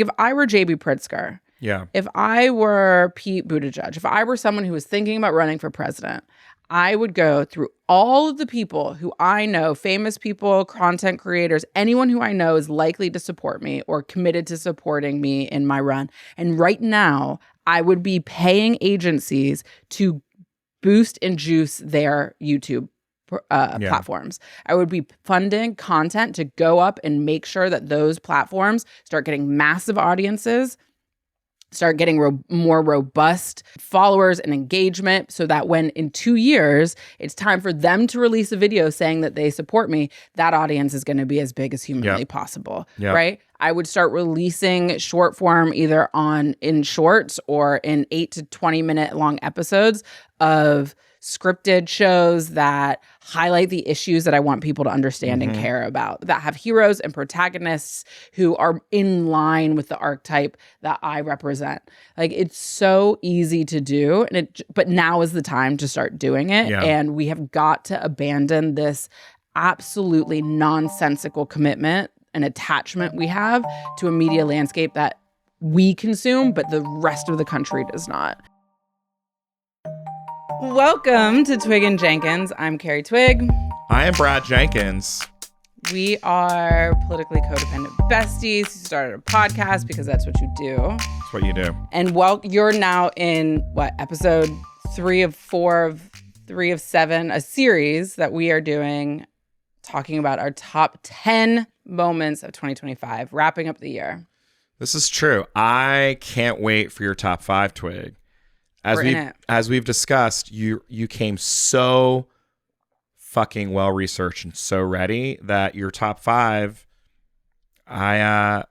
If I were JB Pritzker, if I were Pete Buttigieg, if I were someone who was thinking about running for president, I would go through all of the people who I know, famous people, content creators, anyone who I know is likely to support me or committed to supporting me in my run. And right now, I would be paying agencies to boost and juice their YouTube platforms. I would be funding content to go up and make sure that those platforms start getting massive audiences, start getting more robust followers and engagement, so that when in 2 years it's time for them to release a video saying that they support me, that audience is going to be as big as humanly possible, right? I would start releasing short form either in shorts or in 8 to 20 minute long episodes of scripted shows that highlight the issues that I want people to understand and care about, that have heroes and protagonists who are in line with the archetype that I represent. Like, it's so easy to do, but now is the time to start doing it. And we have got to abandon this absolutely nonsensical commitment and attachment we have to a media landscape that we consume, but the rest of the country does not. Welcome to Twigg and Jenkins. I'm Carri Twigg. I am Brad Jenkins. We are politically codependent besties who started a podcast because that's what you do. That's what you do. And you're now in episode 3 of 4 of 3 of 7, a series that we are doing talking about our top 10 moments of 2025, wrapping up the year. This is true. I can't wait for your top 5, Twig. As we've discussed, you came so fucking well researched and so ready that your top 5, I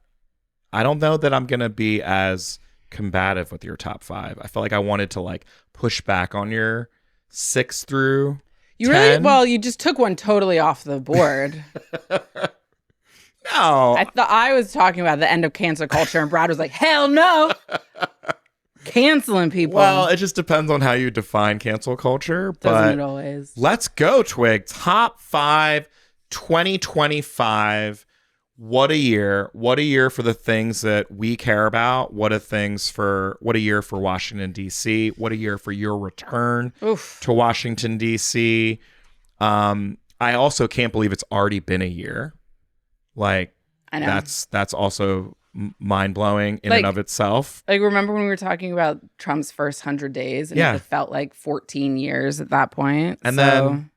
don't know that I'm gonna be as combative with your top 5. I felt like I wanted to push back on your 6 through 10. Really? Well, you just took one totally off the board. No. I thought I was talking about the end of cancel culture, and Brad was like, hell no. Canceling people. Well, it just depends on how you define cancel culture. Doesn't it always? Let's go, Twig. Top 5, 2025. What a year. What a year for the things that we care about. What a year for Washington, D.C. What a year for your return to Washington, D.C. I also can't believe it's already been a year. I know. That's also mind-blowing in and of itself. Remember when we were talking about Trump's first 100 days and it felt like 14 years at that point, and then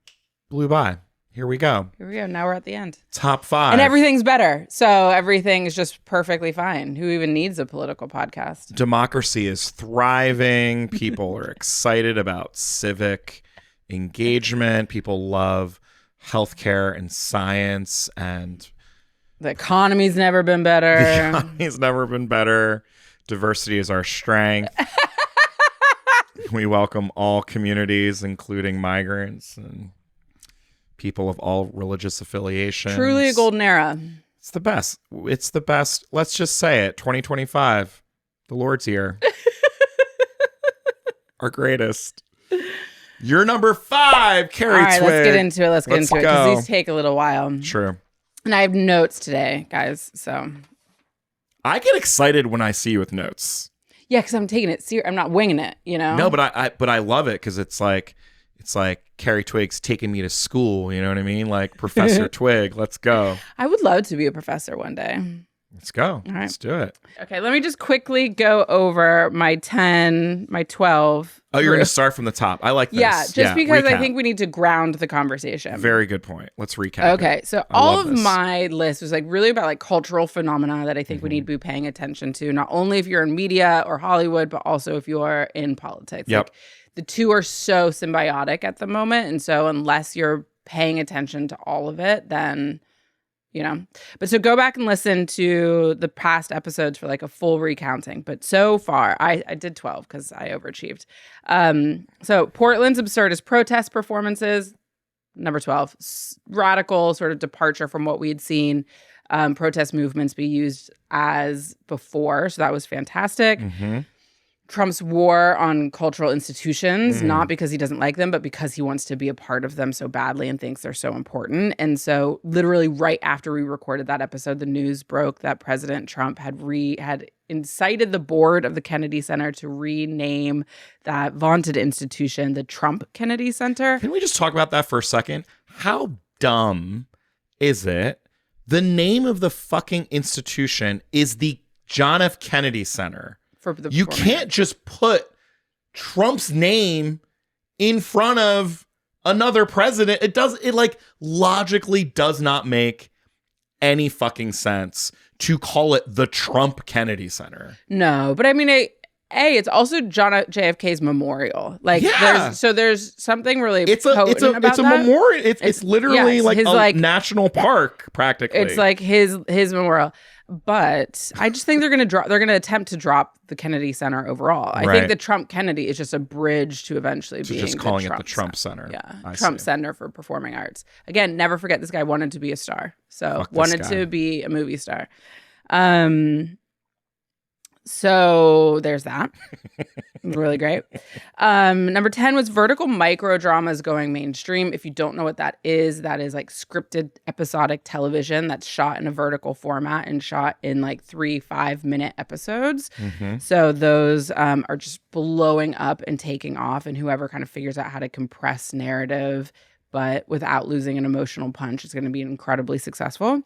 blew by. Here we go. Now we're at the end. Top 5. And everything's better, so everything is just perfectly fine. Who even needs a political podcast? Democracy is thriving. People are excited about civic engagement. People love healthcare and science, and the economy's never been better. Diversity is our strength. We welcome all communities, including migrants and people of all religious affiliations. Truly a golden era. It's the best. Let's just say it. 2025. The Lord's year. Our greatest. You're number 5, Carri. All right, Twig. let's get into it. Let's get into it because these take a little while. True. And I have notes today, guys. So I get excited when I see you with notes. Yeah, because I'm taking it serious. I'm not winging it, you know? No, but I love it because it's like Carri Twig's taking me to school. You know what I mean? Like Professor Twig. Let's go. I would love to be a professor one day. Let's go. All right. Let's do it. Okay, let me just quickly go over my 10, my 12. Oh, you're going to start from the top. I like this. Yeah, because recap. I think we need to ground the conversation. Very good point. Let's recap. Okay, so all of my list was really about cultural phenomena that I think we need to be paying attention to, not only if you're in media or Hollywood, but also if you are in politics. Yep. The two are so symbiotic at the moment, and so unless you're paying attention to all of it, then but so go back and listen to the past episodes for a full recounting. But so far, I did 12 because I overachieved. So Portland's absurdist protest performances, number 12, radical sort of departure from what we had seen protest movements be used as before. So that was fantastic. Trump's war on cultural institutions, not because he doesn't like them, but because he wants to be a part of them so badly and thinks they're so important. And so literally right after we recorded that episode, the news broke that President Trump had incited the board of the Kennedy Center to rename that vaunted institution the Trump Kennedy Center. Can we just talk about that for a second? How dumb is it? The name of the fucking institution is the John F. Kennedy Center. You can't just put Trump's name in front of another president. It like logically does not make any fucking sense to call it the Trump Kennedy Center. No, but I mean, it's also JFK's memorial. Like, there's something really potent about that. Memorial. It's literally like a national park, practically. It's like his memorial. But I just think they're gonna attempt to drop the Kennedy Center overall. I think the Trump Kennedy is just a bridge to eventually being just calling it the Trump Center. Yeah, Trump Center for Performing Arts. Again, never forget this guy wanted to be a star. So wanted to be a movie star. So there's that. Really great. Number 10 was vertical micro dramas going mainstream. If you don't know what that is like scripted episodic television that's shot in a vertical format and shot in like 3-5 minute episodes. So those are just blowing up and taking off, and whoever kind of figures out how to compress narrative but without losing an emotional punch is going to be incredibly successful.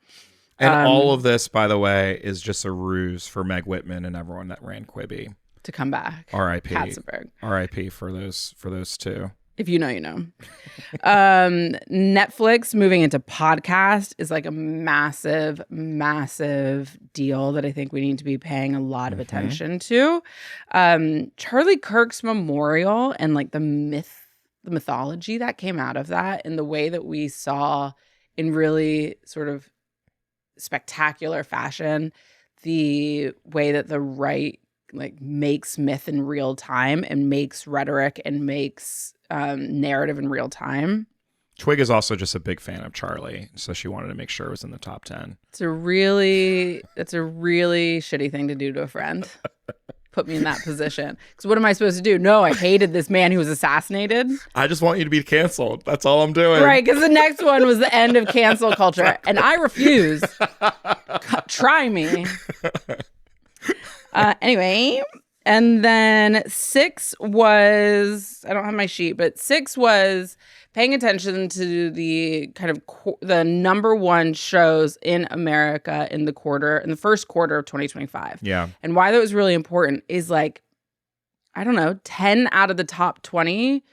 And all of this, by the way, is just a ruse for Meg Whitman and everyone that ran Quibi to come back. R.I.P. Katzenberg. R.I.P. for those two. If you know, you know. Netflix moving into podcast is like a massive, massive deal that I think we need to be paying a lot of attention to. Charlie Kirk's memorial and like the mythology that came out of that, and the way that we saw in really sort of spectacular fashion the way that the right like makes myth in real time and makes rhetoric and makes narrative in real time. Twigg is also just a big fan of Charlie, so she wanted to make sure it was in the top 10. It's a really shitty thing to do to a friend. Put me in that position. Because what am I supposed to do? No, I hated this man who was assassinated. I just want you to be canceled. That's all I'm doing. Right, because the next one was the end of cancel culture. And I refuse. Try me. Anyway, and then 6 was, I don't have my sheet, but 6 was paying attention to the kind of the number one shows in America in the first quarter of 2025. Yeah. And why that was really important is like, I don't know, 10 out of the top 20,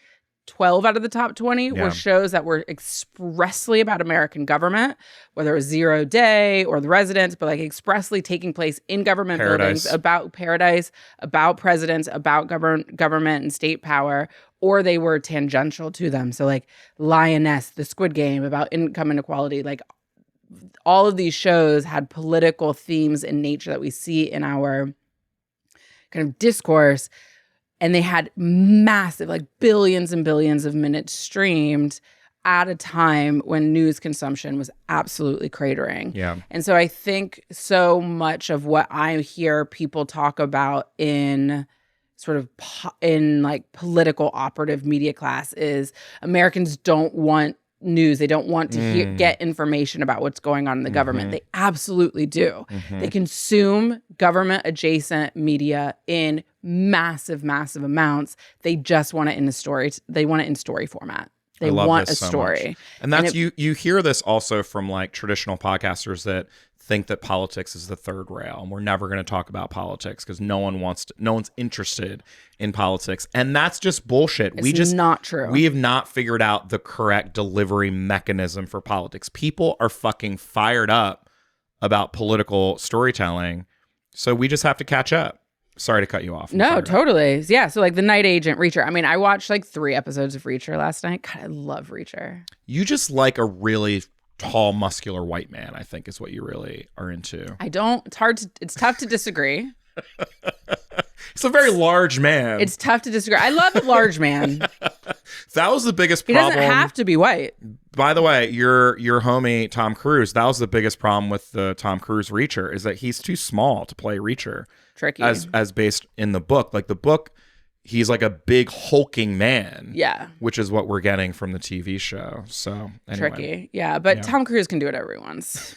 12 out of the top 20 were shows that were expressly about American government, whether it was Zero Day or The Residents, but like expressly taking place in government buildings, about paradise, about presidents, about government and state power, or they were tangential to them. So like Lioness, The Squid Game, about income inequality, like all of these shows had political themes in nature that we see in our kind of discourse. And they had massive, like billions and billions of minutes streamed at a time when news consumption was absolutely cratering. Yeah. And so I think so much of what I hear people talk about in sort of in like political operative media class is Americans don't want news. They don't want to get information about what's going on in the government. They absolutely do. They consume government adjacent media in massive, massive amounts. They just want it in a story. They want it in story format. They want a story. Much. And that's you hear this also from like traditional podcasters that think that politics is the third rail and we're never going to talk about politics because no one's interested in politics. And that's just bullshit. It's not true. We have not figured out the correct delivery mechanism for politics. People are fucking fired up about political storytelling. So we just have to catch up. Sorry to cut you off. No, totally. Yeah. So like The Night Agent, Reacher. I mean, I watched like 3 episodes of Reacher last night. God, I love Reacher. You just like a really tall, muscular white man, I think is what you really are into. I don't. It's tough to disagree. It's a very large man. It's tough to disagree. I love a large man. That was the biggest problem. He doesn't have to be white. By the way, your homie Tom Cruise, that was the biggest problem with the Tom Cruise Reacher, is that he's too small to play Reacher. Tricky. As based in the book. Like the book, he's like a big hulking man. Yeah. Which is what we're getting from the TV show. So anyway. Tricky. Yeah, but Tom Cruise can do it every once.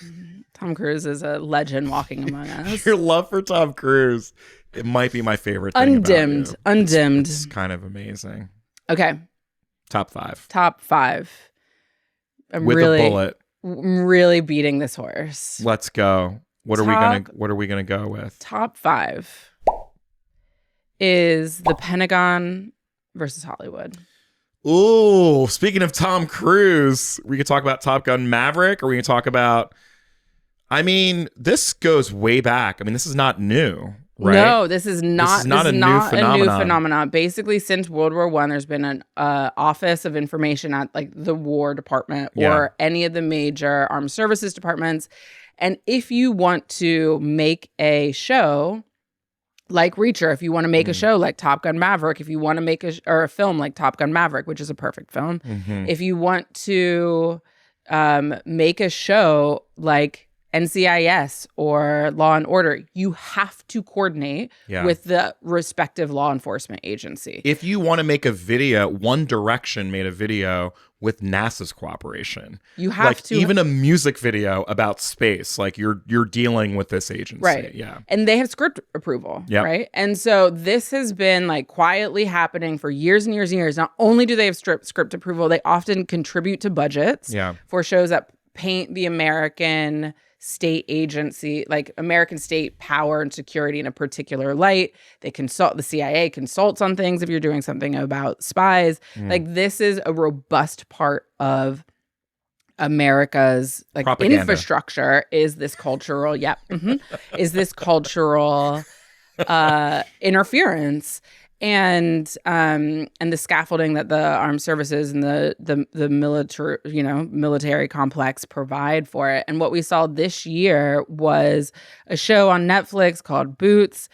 Tom Cruise is a legend walking among us. Your love for Tom Cruise, it might be my favorite thing Undimmed. about you. Undimmed. It's kind of amazing. Okay. Top 5. Top 5. I'm With a bullet. really beating this horse. Let's go. What are we gonna go with? Top 5 is the Pentagon versus Hollywood. Ooh, speaking of Tom Cruise, we could talk about Top Gun Maverick, or we can talk about, I mean, this goes way back. I mean, this is not new, right? No, this is not a new phenomenon. Basically, since World War I, there's been an office of information at like the War Department or any of the major armed services departments. And if you want to make a show like Reacher, if you want to make a show like Top Gun Maverick, if you want to make a film like Top Gun Maverick, which is a perfect film, if you want to make a show like NCIS or Law and Order, you have to coordinate with the respective law enforcement agency. If you want to make a video, One Direction made a video with NASA's cooperation. You have to, even a music video about space, like you're dealing with this agency. Right. Yeah. And they have script approval. Right. And so this has been like quietly happening for years and years and years. Not only do they have script approval, they often contribute to budgets for shows that paint the American state agency, like American state power and security in a particular light. They consult, the CIA consults on things if you're doing something about spies. Like this is a robust part of America's like propaganda. Infrastructure is this cultural, is this cultural interference. And the scaffolding that the armed services and the military, military complex provide for it. And what we saw this year was a show on Netflix called Boots.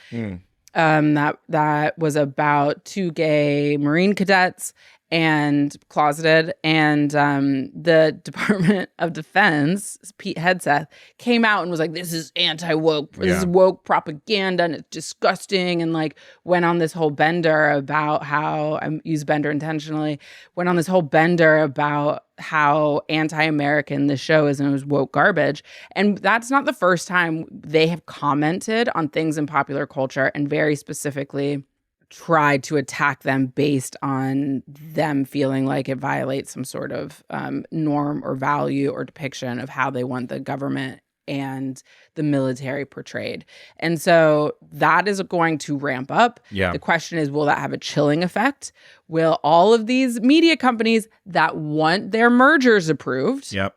That was about 2 gay Marine cadets and closeted, and the Department of Defense, Pete Hegseth, came out and was like, this is anti-woke, this is woke propaganda, and it's disgusting, and like went on this whole bender about how, I use bender intentionally, went on this whole bender about how anti-American the show is, and it was woke garbage. And that's not the first time they have commented on things in popular culture, and very specifically tried to attack them based on them feeling like it violates some sort of norm or value or depiction of how they want the government and the military portrayed. And so that is going to ramp up. Yeah. The question is, will that have a chilling effect? Will all of these media companies that want their mergers approved, that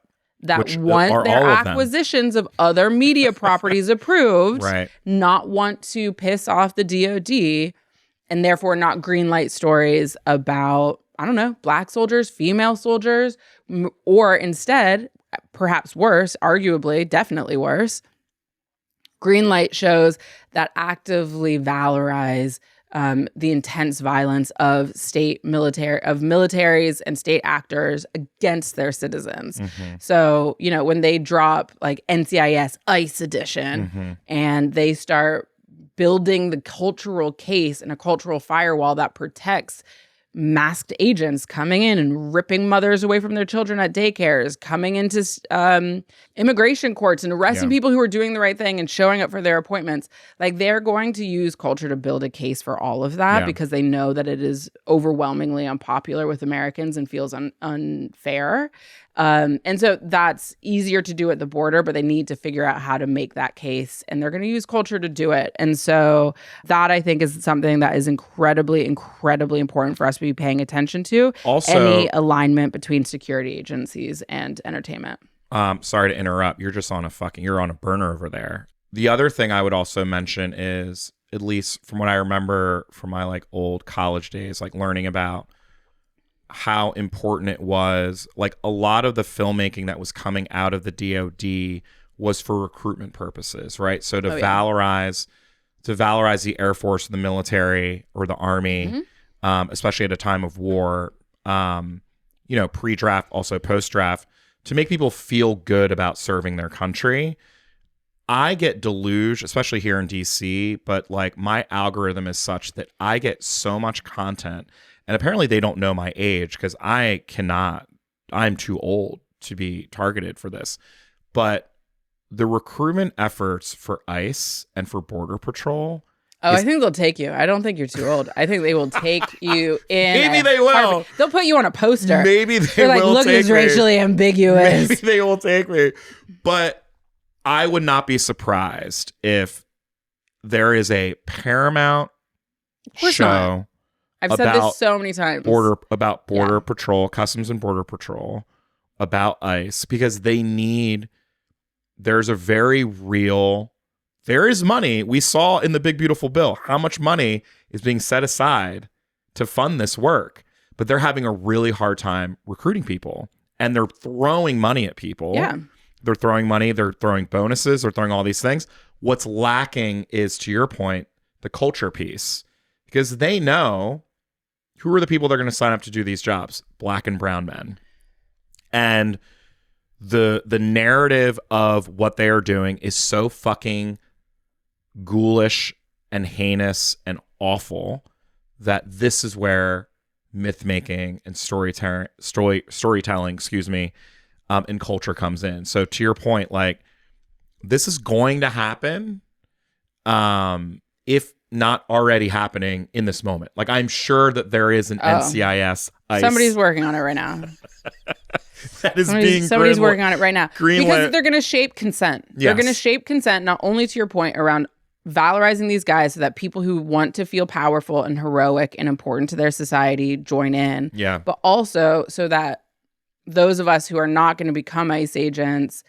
want their acquisitions of other media properties approved, not want to piss off the DOD, and therefore not greenlight stories about, I don't know, Black soldiers, female soldiers, or instead, perhaps worse, arguably, definitely worse, greenlight shows that actively valorize the intense violence of militaries and state actors against their citizens. So, when they drop like NCIS ICE edition and they start building the cultural case and a cultural firewall that protects masked agents coming in and ripping mothers away from their children at daycares, coming into immigration courts and arresting people who are doing the right thing and showing up for their appointments. Like, they're going to use culture to build a case for all of that because they know that it is overwhelmingly unpopular with Americans and feels unfair. And so that's easier to do at the border, but they need to figure out how to make that case, and they're going to use culture to do it. And so that, I think, is something that is incredibly, incredibly important for us to be paying attention to. Also, any alignment between security agencies and entertainment. Sorry to interrupt. You're just you're on a burner over there. The other thing I would also mention is, at least from what I remember from my like old college days, like learning about how important it was, like a lot of the filmmaking that was coming out of the DOD was for recruitment purposes, right? So to valorize the Air Force, the military, or the Army, especially at a time of war, pre-draft, also post-draft, to make people feel good about serving their country. I get deluged, especially here in DC, but like my algorithm is such that I get so much content, and apparently they don't know my age because I'm too old to be targeted for this. But the recruitment efforts for ICE and for Border Patrol. I think they'll take you. I don't think you're too old. I think they will take you in. Maybe they will. They'll put you on a poster. Maybe they will. Look, it's racially ambiguous. Maybe they will take me. But I would not be surprised if there is a Paramount show. Not. I've said this so many times. Border Patrol, Customs and Border Patrol, about ICE, because there's a very real. There is money. We saw in the Big Beautiful Bill how much money is being set aside to fund this work, but they're having a really hard time recruiting people, and they're throwing money at people. Yeah. They're throwing money. They're throwing bonuses. They're throwing all these things. What's lacking is, to your point, the culture piece, because they know who are the people that are going to sign up to do these jobs: Black and brown men. And the narrative of what they are doing is so fucking ghoulish and heinous and awful that this is where myth making and storytelling, and culture comes in. So to your point, like, this is going to happen, if not already happening in this moment. Like, I'm sure that there is an NCIS ICE. Somebody's working on it right now. Somebody's working on it right now. Because they're going to shape consent. Yes. They're going to shape consent, not only to your point around valorizing these guys so that people who want to feel powerful and heroic and important to their society join in. Yeah. But also so that those of us who are not going to become ICE agents,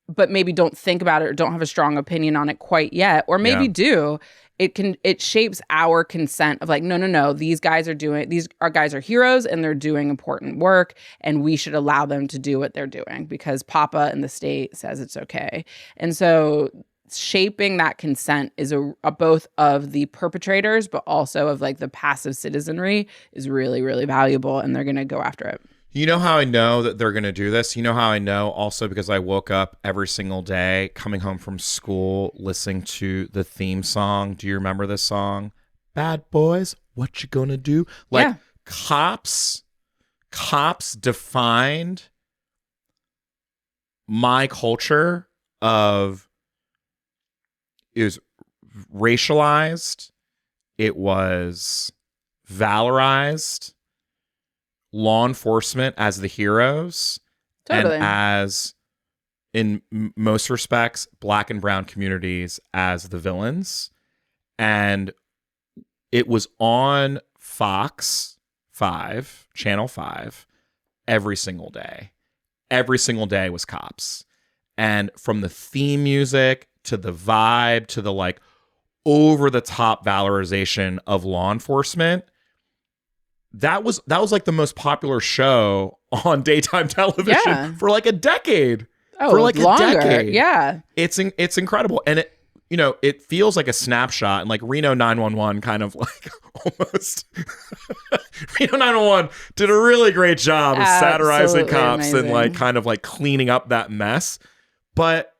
but maybe don't think about it or don't have a strong opinion on it quite yet, or maybe do. It shapes our consent of like, no, these guys are heroes and they're doing important work, and we should allow them to do what they're doing because Papa and the state says it's okay. And so shaping that consent is a both of the perpetrators, but also of like the passive citizenry is really, really valuable, and they're going to go after it. You know how I know that they're going to do this? You know how I know also because I woke up every single day coming home from school listening to the theme song. Do you remember this song? Bad boys, what you gonna do? Like, cops defined my culture of is racialized. It was valorized. Law enforcement as the heroes, totally. And as, in most respects, Black and brown communities as the villains. And it was on Fox 5, Channel 5, every single day. Every single day was cops. And from the theme music to the vibe to the like over-the-top valorization of law enforcement, that was like the most popular show on daytime television for like a decade. For like longer. A decade. Yeah. It's incredible. And it feels like a snapshot, and like Reno 911 kind of like almost Reno 911 did a really great job of satirizing cops amazing. And like kind of like cleaning up that mess. But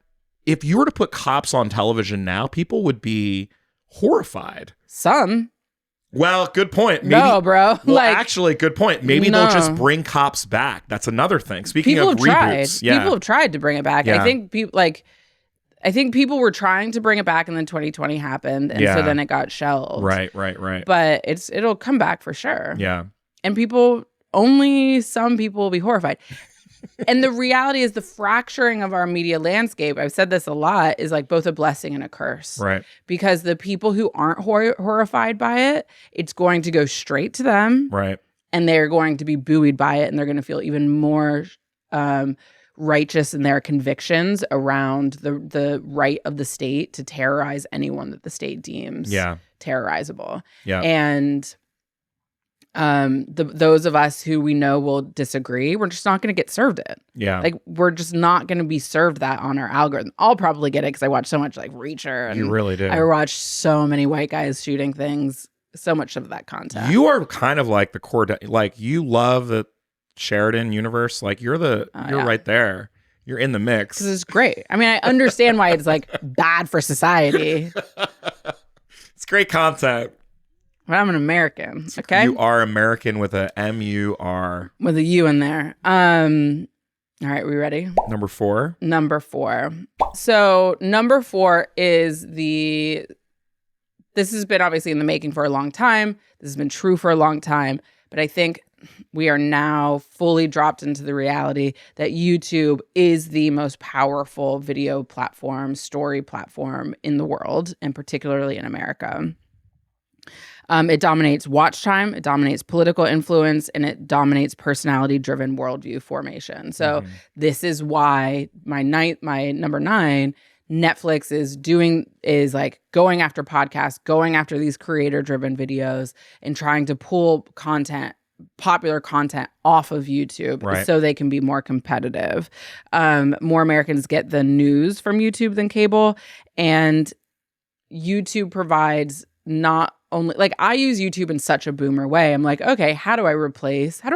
if you were to put cops on television now, people would be horrified. Some. Well, good point. Maybe, no, bro. Well, actually, good point. Maybe they'll just bring cops back. That's another thing. Speaking of reboots, people have tried to bring it back. Yeah. I think people were trying to bring it back, and then 2020 happened, and so then it got shelved. Right. But it'll come back for sure. Yeah. And some people will be horrified. And the reality is the fracturing of our media landscape, I've said this a lot, is like both a blessing and a curse. Right. Because the people who aren't horrified by it, it's going to go straight to them. Right. And they're going to be buoyed by it, and they're going to feel even more righteous in their convictions around the right of the state to terrorize anyone that the state deems terrorizable. Yeah. And those of us who we know will disagree, we're just not going to get served it. Yeah. Like, we're just not going to be served that on our algorithm. I'll probably get it because I watch so much like Reacher. And you really do. I watch so many white guys shooting things so much of that content. You are kind of like the core, like you love the Sheridan universe. Like you're right there. You're in the mix. Because it's great. I mean, I understand why it's like bad for society. It's great content. But I'm an American. Okay. You are American with a M-U-R. With a U in there. All right, we ready? Number 4. So number 4 is this has been obviously in the making for a long time. This has been true for a long time. But I think we are now fully dropped into the reality that YouTube is the most powerful video platform, story platform in the world, and particularly in America. It dominates watch time, it dominates political influence, and it dominates personality-driven worldview formation. So this is why my number 9, Netflix is like going after podcasts, going after these creator-driven videos, and trying to pull popular content off of YouTube so they can be more competitive. More Americans get the news from YouTube than cable, and YouTube provides not only, like, I use YouTube in such a boomer way. I'm like, okay, how do I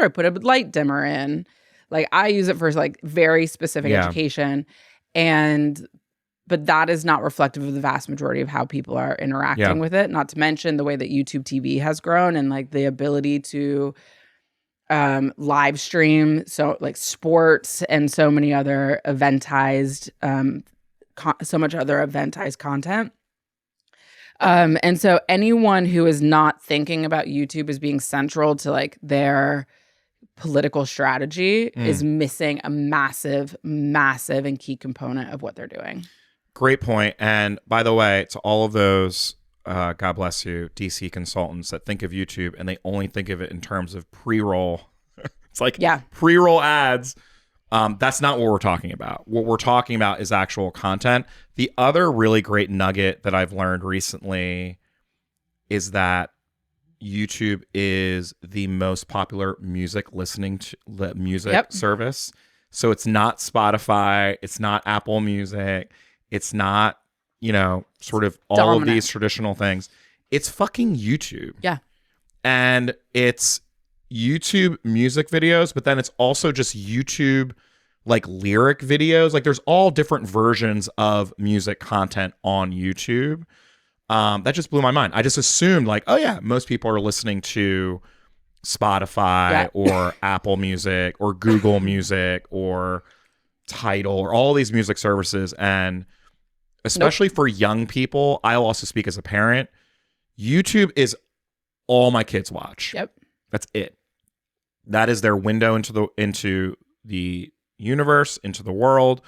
put a light dimmer in? Like, I use it for like very specific education, but that is not reflective of the vast majority of how people are interacting with it. Not to mention the way that YouTube TV has grown and like the ability to live stream, so like sports and so many other eventized, content. And so anyone who is not thinking about YouTube as being central to like their political strategy is missing a massive, massive and key component of what they're doing. Great point. And by the way, to all of those, God bless you, DC consultants that think of YouTube and they only think of it in terms of pre-roll. It's like pre-roll ads. That's not what we're talking about. What we're talking about is actual content. The other really great nugget that I've learned recently is that YouTube is the most popular music service. So it's not Spotify, it's not Apple Music, it's not, sort of all dominant. of these traditional things. It's fucking YouTube. Yeah. And it's YouTube music videos, but then it's also just YouTube like lyric videos. Like there's all different versions of music content on YouTube. That just blew my mind. I just assumed like, oh yeah, most people are listening to Spotify or Apple Music or Google Music or Tidal or all these music services. And especially for young people, I'll also speak as a parent, YouTube is all my kids watch. Yep. That's it. That is their window into the universe, into the world.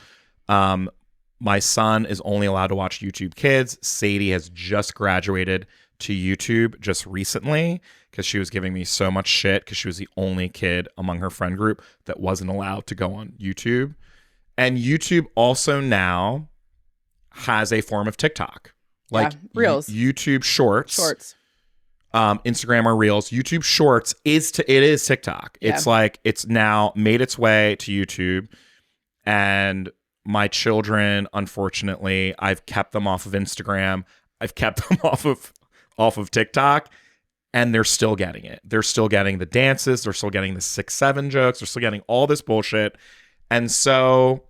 My son is only allowed to watch YouTube Kids. Sadie has just graduated to YouTube just recently because she was giving me so much shit because she was the only kid among her friend group that wasn't allowed to go on YouTube. And YouTube also now has a form of TikTok. Like Reels. YouTube Shorts. Instagram or Reels. YouTube Shorts is TikTok. Yeah. It's like it's now made its way to YouTube, and my children, unfortunately, I've kept them off of Instagram. I've kept them off of TikTok, and they're still getting it. They're still getting the dances. They're still getting the 6-7 jokes. They're still getting all this bullshit, and so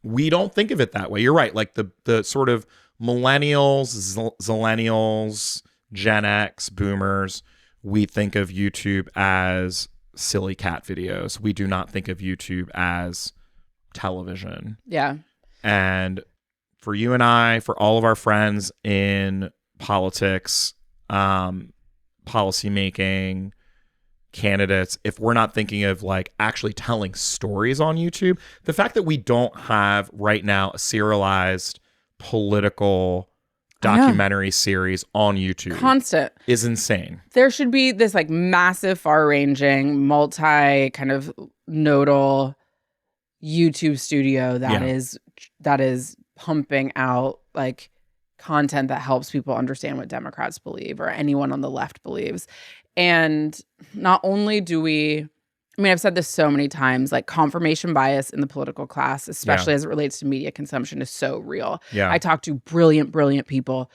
we don't think of it that way. You're right. Like the sort of millennials, zillennials, Gen X, boomers, we think of YouTube as silly cat videos. We do not think of YouTube as television. Yeah. And for you and I, for all of our friends in politics, policy making, candidates, if we're not thinking of like actually telling stories on YouTube, the fact that we don't have right now a serialized political documentary series on YouTube constant is insane. There should be this like massive, far-ranging, multi kind of nodal YouTube studio that is pumping out like content that helps people understand what Democrats believe or anyone on the left believes. And not only do we, I mean, I've said this so many times, like confirmation bias in the political class, especially as it relates to media consumption, is so real. Yeah. I talk to brilliant, brilliant people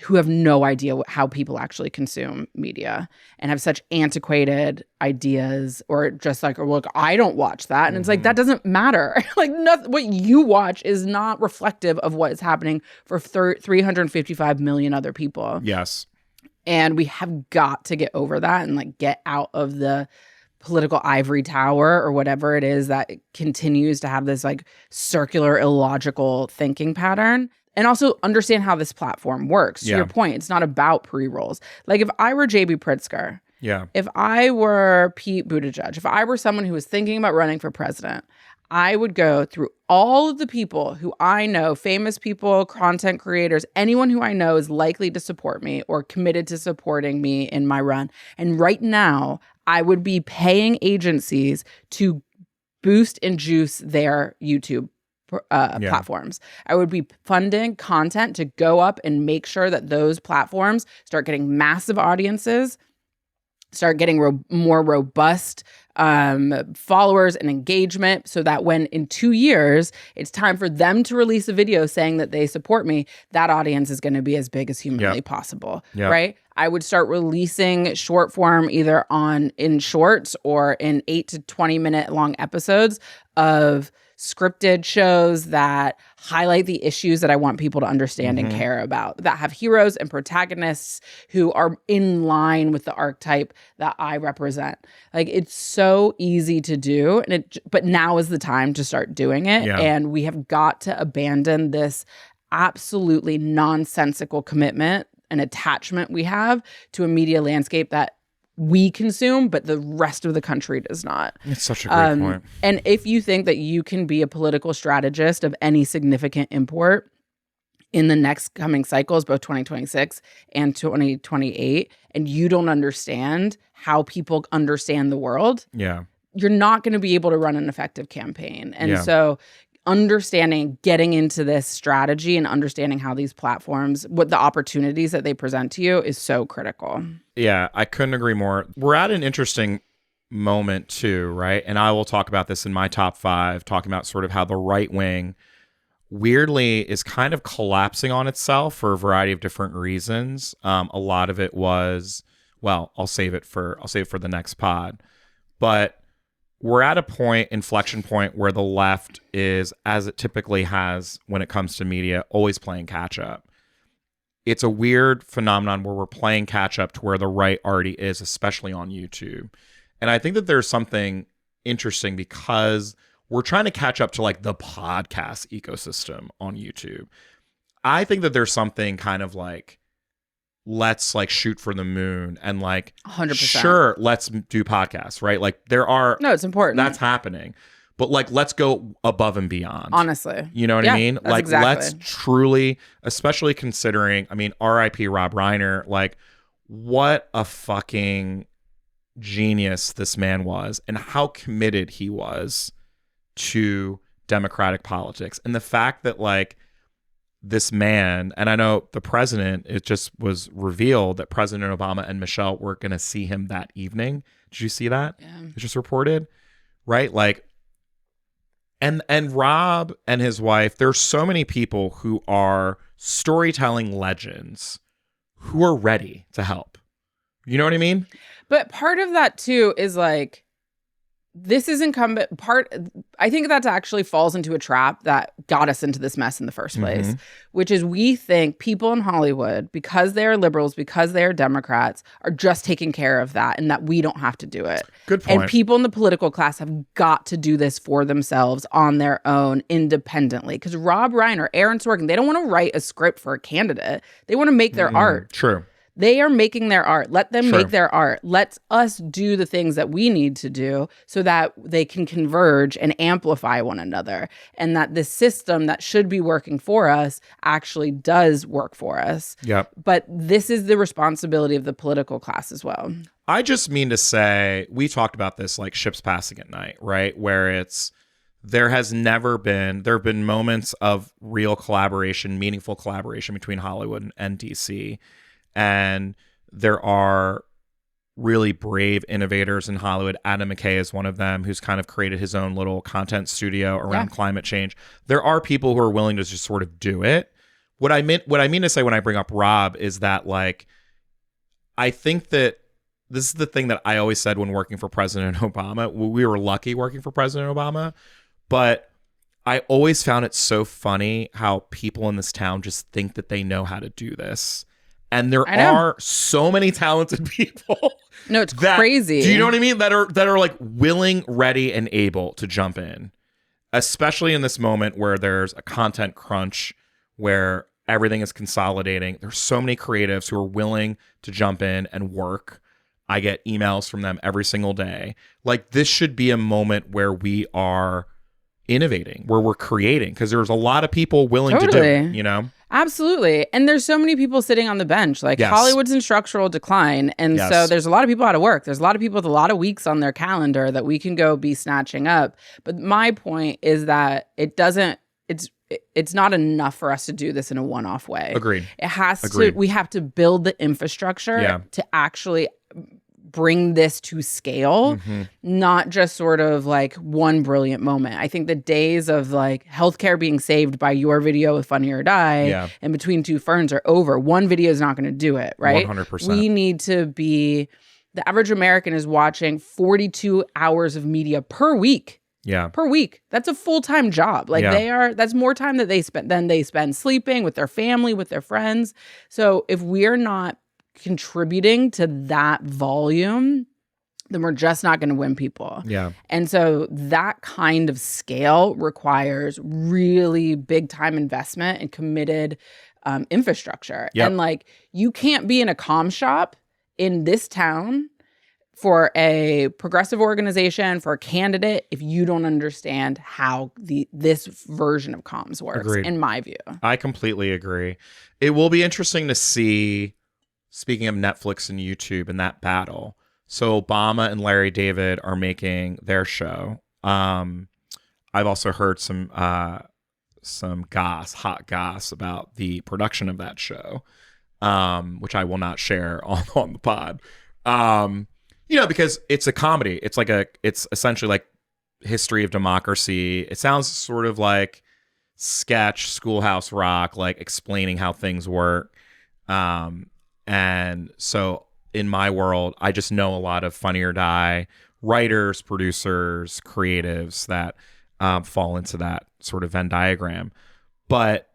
who have no idea how people actually consume media and have such antiquated ideas, or just like, or look, I don't watch that. And it's like, that doesn't matter. Like what you watch is not reflective of what is happening for 355 million other people. Yes. And we have got to get over that and like get out of the political ivory tower or whatever it is that continues to have this like circular, illogical thinking pattern. And also understand how this platform works. To your point, it's not about pre-rolls. Like if I were JB Pritzker, if I were Pete Buttigieg, if I were someone who was thinking about running for president, I would go through all of the people who I know, famous people, content creators, anyone who I know is likely to support me or committed to supporting me in my run. And right now, I would be paying agencies to boost and juice their YouTube platforms. I would be funding content to go up and make sure that those platforms start getting massive audiences, start getting more robust followers and engagement, so that when in 2 years it's time for them to release a video saying that they support me, that audience is going to be as big as humanly possible, right? I would start releasing short form either in shorts or in 8 to 20 minute long episodes of scripted shows that highlight the issues that I want people to understand and care about, that have heroes and protagonists who are in line with the archetype that I represent. Like, it's so easy to do, but now is the time to start doing it. And we have got to abandon this absolutely nonsensical commitment and attachment we have to a media landscape that we consume, but the rest of the country does not. It's such a great point. And if you think that you can be a political strategist of any significant import in the next coming cycles, both 2026 and 2028, and you don't understand how people understand the world, you're not going to be able to run an effective campaign. And so understanding, getting into this strategy and understanding how these platforms, what the opportunities that they present to you is so critical. Yeah, I couldn't agree more. We're at an interesting moment too, right? And I will talk about this in my top 5, talking about sort of how the right wing weirdly is kind of collapsing on itself for a variety of different reasons. A lot of it was, well, I'll save it for the next pod. But we're at a inflection point where the left is, as it typically has when it comes to media, always playing catch up. It's a weird phenomenon where we're playing catch up to where the right already is, especially on YouTube. And I think that there's something interesting because we're trying to catch up to like the podcast ecosystem on YouTube. I think that there's something kind of like, let's like shoot for the moon and like 100%. Sure, let's do podcasts, right? Like no, it's important. That's happening. But like, let's go above and beyond. Honestly. You know what I mean? Like, exactly. Let's truly, especially considering, I mean, RIP Rob Reiner, like what a fucking genius this man was and how committed he was to democratic politics. And the fact that like this man, and I know the president, it just was revealed that President Obama and Michelle were going to see him that evening. Did you see that? Yeah. It just reported, right? Like, and Rob and his wife, there's so many people who are storytelling legends who are ready to help. You know what I mean? But part of that too is like, this is incumbent I think that actually falls into a trap that got us into this mess in the first place, which is we think people in Hollywood, because they're liberals, because they're Democrats, are just taking care of that and that we don't have to do it. Good point. And people in the political class have got to do this for themselves on their own independently. Because Rob Reiner, Aaron Sorkin, they don't want to write a script for a candidate. They want to make their art. True. They are making their art. Let them make their art. Let us do the things that we need to do so that they can converge and amplify one another. And that the system that should be working for us actually does work for us. Yep. But this is the responsibility of the political class as well. I just mean to say, we talked about this like ships passing at night, right? Where there have been moments of real collaboration, meaningful collaboration between Hollywood and DC. And there are really brave innovators in Hollywood. Adam McKay is one of them, who's kind of created his own little content studio around climate change. There are people who are willing to just sort of do it. what I mean to say when I bring up Rob is that, like, I think that this is the thing that I always said when working for President Obama. We were lucky working for President Obama, but I always found it so funny how people in this town just think that they know how to do this. And there are so many talented people. No, it's crazy. Do you know what I mean? That are like willing, ready, and able to jump in, especially in this moment where there's a content crunch, where everything is consolidating. There's so many creatives who are willing to jump in and work. I get emails from them every single day. Like, this should be a moment where we are innovating, where we're creating, because there's a lot of people willing to do it, you know? Absolutely. And there's so many people sitting on the bench. Like, Hollywood's in structural decline. And so there's a lot of people out of work. There's a lot of people with a lot of weeks on their calendar that we can go be snatching up. But my point is that it's not enough for us to do this in a one-off way. Agreed. It has to, we have to build the infrastructure to actually bring this to scale, not just sort of like one brilliant moment. I think the days of like healthcare being saved by your video with Funny or Die and Between Two Ferns are over. One video is not going to do it, right? 100%. We need to be, the average American is watching 42 hours of media per week. Yeah. Per week. That's a full-time job. Like that's more time that they spend sleeping with their family, with their friends. So if we're not contributing to that volume, then we're just not going to win people. Yeah. And so that kind of scale requires really big time investment and committed infrastructure. Yep. And like, you can't be in a comm shop in this town for a progressive organization, for a candidate, if you don't understand how this version of comms works. Agreed. In my view. I completely agree. It will be interesting to see, speaking of Netflix and YouTube and that battle. So Obama and Larry David are making their show. I've also heard some hot goss about the production of that show, which I will not share on the pod. Because it's a comedy. It's essentially like history of democracy. It sounds sort of like sketch, Schoolhouse Rock, like explaining how things work. And so in my world, I just know a lot of Funny or Die writers, producers, creatives that fall into that sort of Venn diagram. But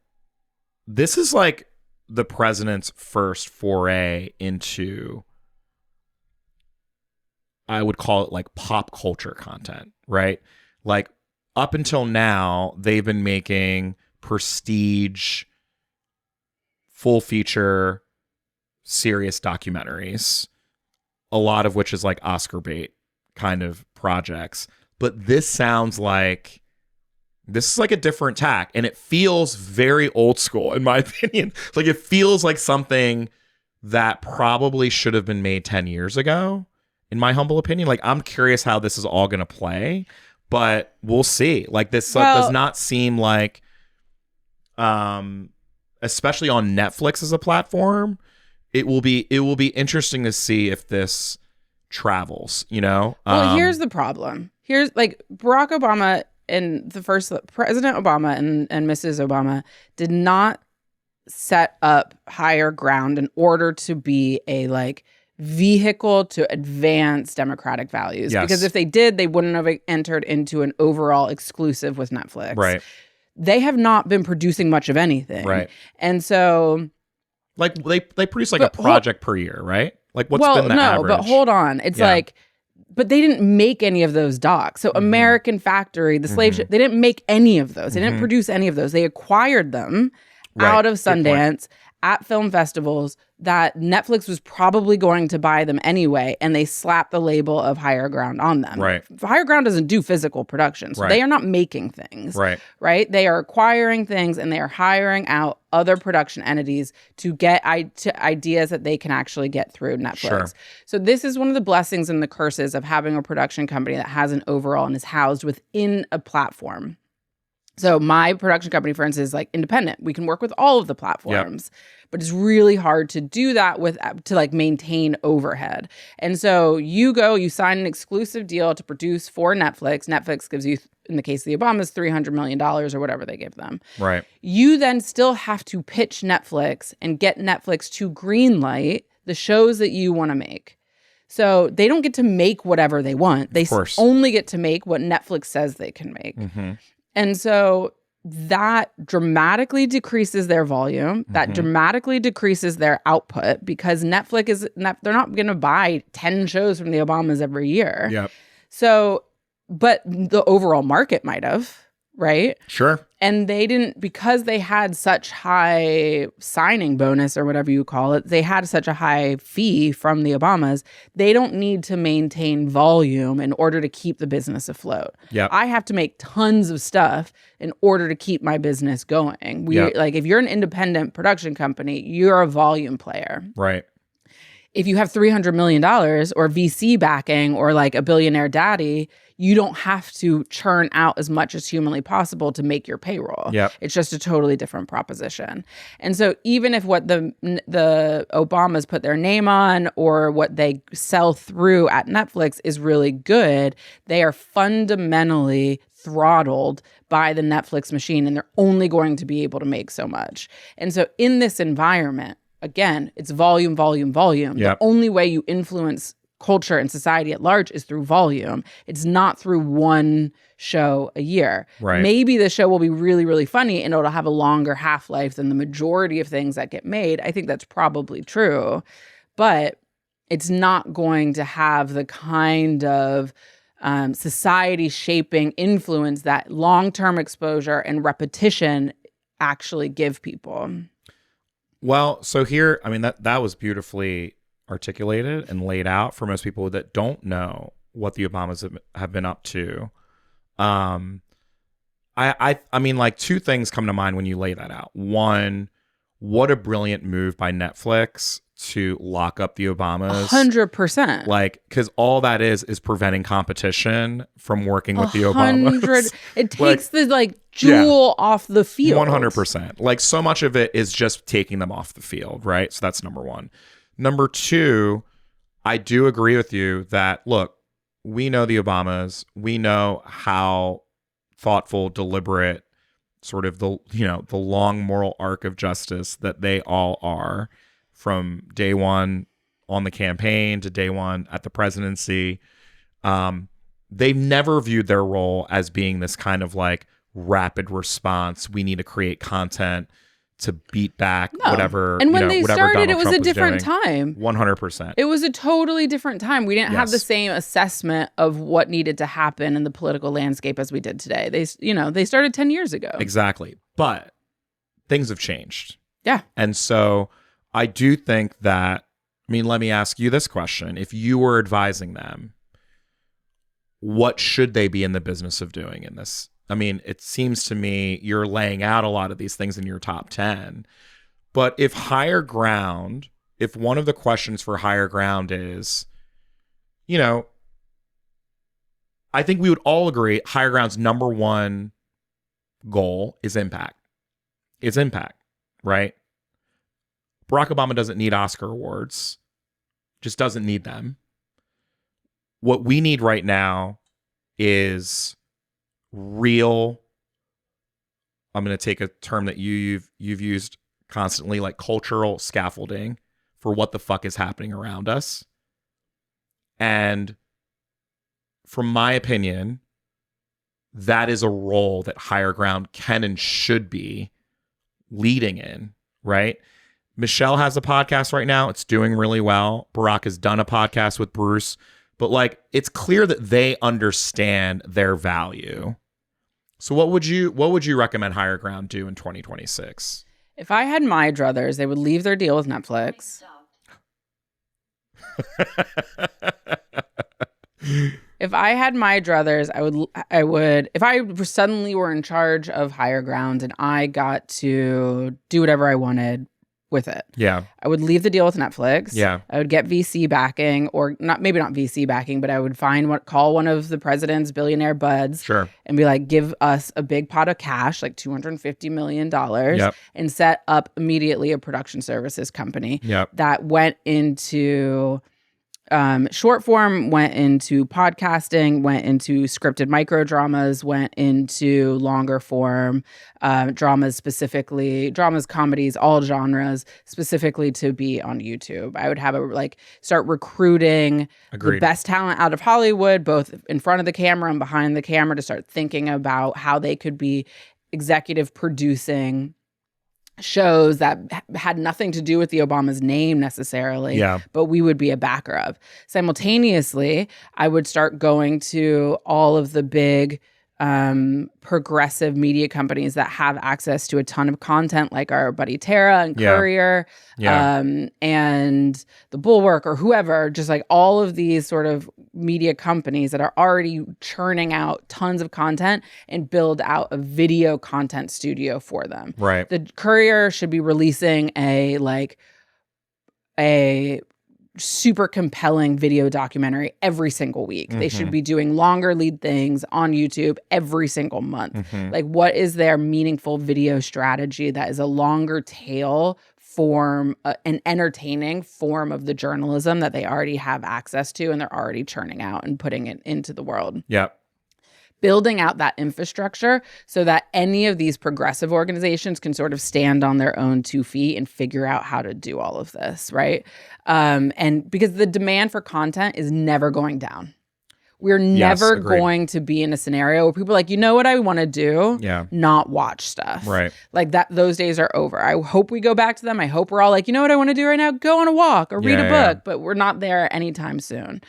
this is like the president's first foray into, I would call it like pop culture content, right? Like, up until now, they've been making prestige, full feature, serious documentaries, a lot of which is like Oscar bait kind of projects. But this sounds like, this is like a different tack, and it feels very old school, in my opinion. Like, it feels like something that probably should have been made 10 years ago, in my humble opinion. Like, I'm curious how this is all going to play, but we'll see. Like, this does not seem like, especially on Netflix as a platform, it will be interesting to see if this travels, you know? Well, here's the problem. Here's like Barack Obama and the first President Obama and Mrs. Obama did not set up Higher Ground in order to be a like vehicle to advance democratic values. Yes. Because if they did, they wouldn't have entered into an overall exclusive with Netflix. Right. They have not been producing much of anything. Right. And so, like, they produce like a project per year, right? Like, what's been the average? But hold on. It's like, but they didn't make any of those docs. So American Factory, The Slave Ship, they didn't make any of those. They didn't produce any of those. They acquired them out of Sundance at film festivals that Netflix was probably going to buy them anyway, and they slapped the label of Higher Ground on them. Right. Higher Ground doesn't do physical production, so they are not making things. Right. They are acquiring things, and they are hiring out other production entities to get to ideas that they can actually get through Netflix. Sure. So this is one of the blessings and the curses of having a production company that has an overall and is housed within a platform. So my production company, for instance, is like independent. We can work with all of the platforms, but it's really hard to do that to like maintain overhead. And so you sign an exclusive deal to produce for Netflix. Netflix gives you, in the case of the Obamas, $300 million or whatever they give them. Right. You then still have to pitch Netflix and get Netflix to greenlight the shows that you want to make. So they don't get to make whatever they want. They only get to make what Netflix says they can make. Mm-hmm. And so that dramatically decreases their volume. Mm-hmm. That dramatically decreases their output because Netflix they're not going to buy 10 shows from the Obamas every year. Yep. So, but the overall market might have, right? Sure. And they didn't, because they had such high signing bonus or whatever you call it, they had such a high fee from the Obamas, they don't need to maintain volume in order to keep the business afloat. Yeah. I have to make tons of stuff in order to keep my business going. Like if you're an independent production company, you're a volume player. Right. If you have $300 million or VC backing or like a billionaire daddy, you don't have to churn out as much as humanly possible to make your payroll. Yep. It's just a totally different proposition. And so even if what the Obamas put their name on or what they sell through at Netflix is really good, they are fundamentally throttled by the Netflix machine, and they're only going to be able to make so much. And so in this environment, again, it's volume, volume, volume. Yep. The only way you influence culture and society at large is through volume. It's not through one show a year. Right. Maybe the show will be really, really funny and it'll have a longer half-life than the majority of things that get made. I think that's probably true. But it's not going to have the kind of society-shaping influence that long-term exposure and repetition actually give people. Well, so here, I mean, that was beautifully articulated and laid out for most people that don't know what the Obamas have been up to. I mean, like two things come to mind when you lay that out. One, what a brilliant move by Netflix to lock up the Obamas. 100%. Like, because all that is preventing competition from working with the Obamas. It takes the jewel off the field. 100%. Like, so much of it is just taking them off the field, right? So that's number one. Number two, I do agree with you that, look, we know the Obamas. We know how thoughtful, deliberate, sort of the long moral arc of justice that they all are, from day one on the campaign to day one at the presidency. They've never viewed their role as being this kind of like rapid response. We need to create content to beat back whatever. And when they started, Donald it was Trump a different time. 100%. It was a totally different time. We didn't have the same assessment of what needed to happen in the political landscape as we did today. They started 10 years ago. Exactly. But things have changed. Yeah. And so I do think that, I mean, let me ask you this question. If you were advising them, what should they be in the business of doing in this? I mean, it seems to me you're laying out a lot of these things in your top 10. But if higher ground, if one of the questions for higher ground is, I think we would all agree higher ground's number one goal is impact. It's impact, right? Barack Obama doesn't need Oscar awards, just doesn't need them. What we need right now is real, I'm going to take a term that you've used constantly, like cultural scaffolding for what the fuck is happening around us. And from my opinion, that is a role that higher ground can and should be leading in, right? Michelle has a podcast right now. It's doing really well. Barack has done a podcast with Bruce, but like, it's clear that they understand their value. So what would you recommend higher ground do in 2026? If I had my druthers, they would leave their deal with Netflix. If I had my druthers, I would, if I suddenly were in charge of higher ground and I got to do whatever I wanted, with it. Yeah. I would leave the deal with Netflix. Yeah. I would get VC backing, or maybe not VC backing, but I would call one of the president's billionaire buds. Sure. And be like, give us a big pot of cash, like $250 million, Yep. and set up immediately a production services company Yep. that went into short form, went into podcasting, went into scripted micro dramas, went into longer form dramas, comedies, all genres, specifically to be on YouTube. I would have start recruiting the best talent out of Hollywood, both in front of the camera and behind the camera, to start thinking about how they could be executive producing shows that had nothing to do with the Obama's name necessarily, but we would be a backer of. Simultaneously, I would start going to all of the big progressive media companies that have access to a ton of content, like our buddy Tara and Courier and The Bulwark or whoever, just like all of these sort of media companies that are already churning out tons of content, and build out a video content studio for them. Right. The Courier should be releasing a super compelling video documentary every single week. They should be doing longer lead things on YouTube every single month. Like, what is their meaningful video strategy that is a longer tail form, an entertaining form of the journalism that they already have access to and they're already churning out and putting it into the world? Yep. Building out that infrastructure so that any of these progressive organizations can sort of stand on their own 2 feet and figure out how to do all of this, right? And because the demand for content is never going down. We're never going to be in a scenario where people are like, you know what I want to do? Yeah. Not watch stuff. Right. Like that, those days are over. I hope we go back to them. I hope we're all like, you know what I want to do right now? Go on a walk or read a book, but we're not there anytime soon.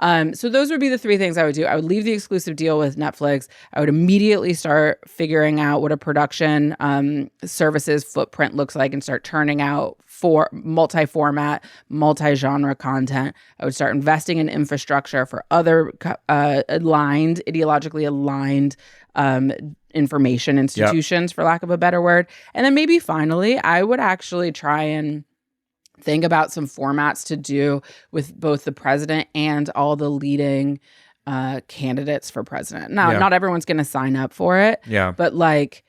So those would be the 3 things I would do. I would leave the exclusive deal with Netflix. I would immediately start figuring out what a production services footprint looks like and start turning out for multi-format, multi-genre content. I would start investing in infrastructure for other ideologically aligned information institutions, for lack of a better word. And then maybe finally, I would actually try and think about some formats to do with both the president and all the leading candidates for president. Now, not everyone's going to sign up for it. Yeah. But like,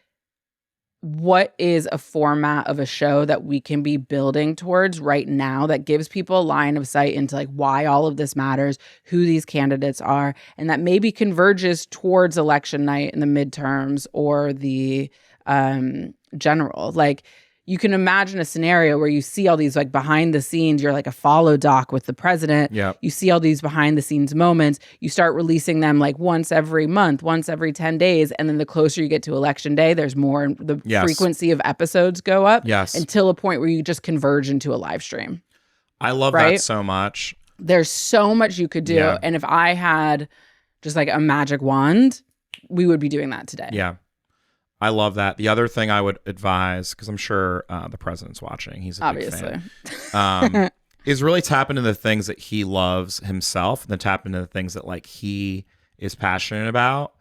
what is a format of a show that we can be building towards right now that gives people a line of sight into like why all of this matters, who these candidates are, and that maybe converges towards election night in the midterms or the general. Like, you can imagine a scenario where you see all these like behind the scenes, you're like a follow doc with the president. Yep. You see all these behind the scenes moments. You start releasing them like once every month, once every 10 days. And then the closer you get to election day, there's more, the frequency of episodes go up until a point where you just converge into a live stream. I love that so much. There's so much you could do. Yeah. And if I had just like a magic wand, we would be doing that today. Yeah. I love that. The other thing I would advise, because I'm sure the president's watching, he's a big fan, is really tap into the things that he loves himself, and then tap into the things that like he is passionate about.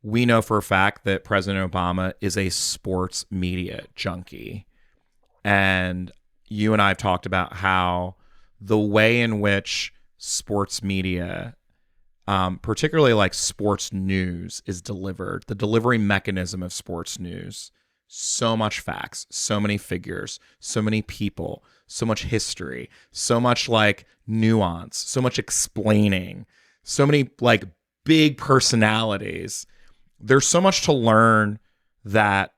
We know for a fact that President Obama is a sports media junkie. And you and I have talked about how the way in which sports media, particularly like sports news, is delivered, the delivery mechanism of sports news, so much facts, so many figures, so many people, so much history, so much like nuance, so much explaining, so many like big personalities. There's so much to learn that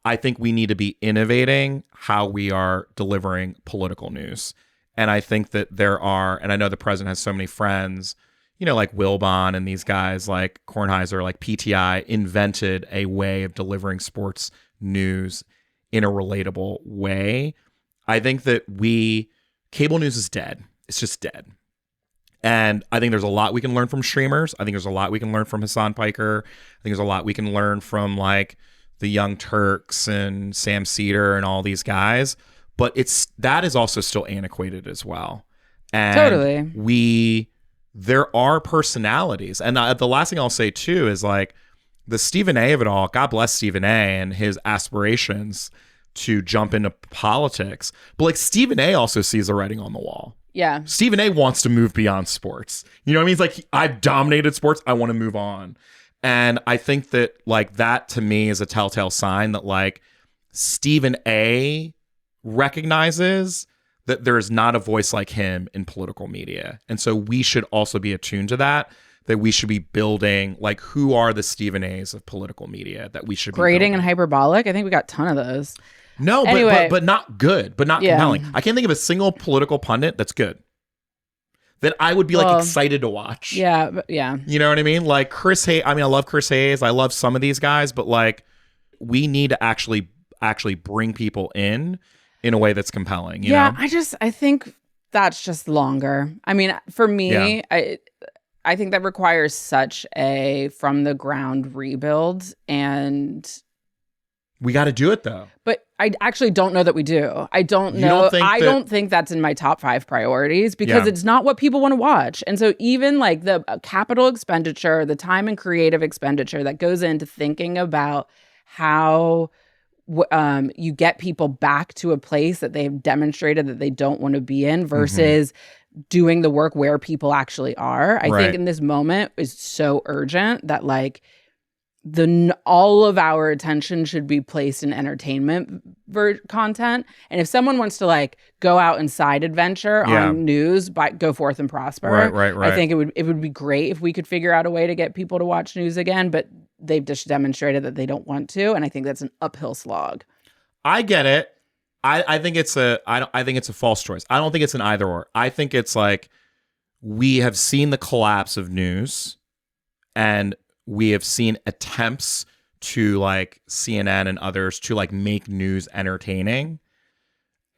I think we need to be innovating how we are delivering political news. And I think that there are, and I know the president has so many friends, you know, like Wilbon and these guys like Kornheiser, like PTI, invented a way of delivering sports news in a relatable way. I think that cable news is dead. It's just dead. And I think there's a lot we can learn from streamers. I think there's a lot we can learn from Hassan Piker. I think there's a lot we can learn from like the Young Turks and Sam Cedar and all these guys. But that is also still antiquated as well. And totally. There are personalities. And the last thing I'll say too is like the Stephen A of it all, God bless Stephen A and his aspirations to jump into politics. But like Stephen A also sees the writing on the wall. Yeah. Stephen A wants to move beyond sports. You know what I mean? He's like, I've dominated sports. I want to move on. And I think that like that to me is a telltale sign that like Stephen A recognizes that there is not a voice like him in political media. And so we should also be attuned to that we should be building, like, who are the Stephen A's of political media that we should be Grating and hyperbolic. I think we got a ton of those. No, anyway, but not good, but not compelling. I can't think of a single political pundit that's good that I would be like excited to watch. Yeah, but yeah. You know what I mean? Like Chris Hayes. I mean, I love Chris Hayes. I love some of these guys, but like we need to actually bring people in a way that's compelling. You know? I think that's just longer. I mean, for me, I think that requires such a from the ground rebuild, and we got to do it though. But I actually don't know that we do. I don't know. I don't think that's in my top 5 priorities because it's not what people want to watch. And so even like the capital expenditure, the time and creative expenditure that goes into thinking about how you get people back to a place that they've demonstrated that they don't want to be in versus doing the work where people actually are. I think in this moment is so urgent that like all of our attention should be placed in entertainment content. And if someone wants to like go out and side adventure on news, go forth and prosper. Right. I think it would be great if we could figure out a way to get people to watch news again, but they've just demonstrated that they don't want to, and I think that's an uphill slog. I get it. I think it's a false choice. I don't think it's an either or. I think it's like we have seen the collapse of news, and we have seen attempts to like CNN and others to like make news entertaining.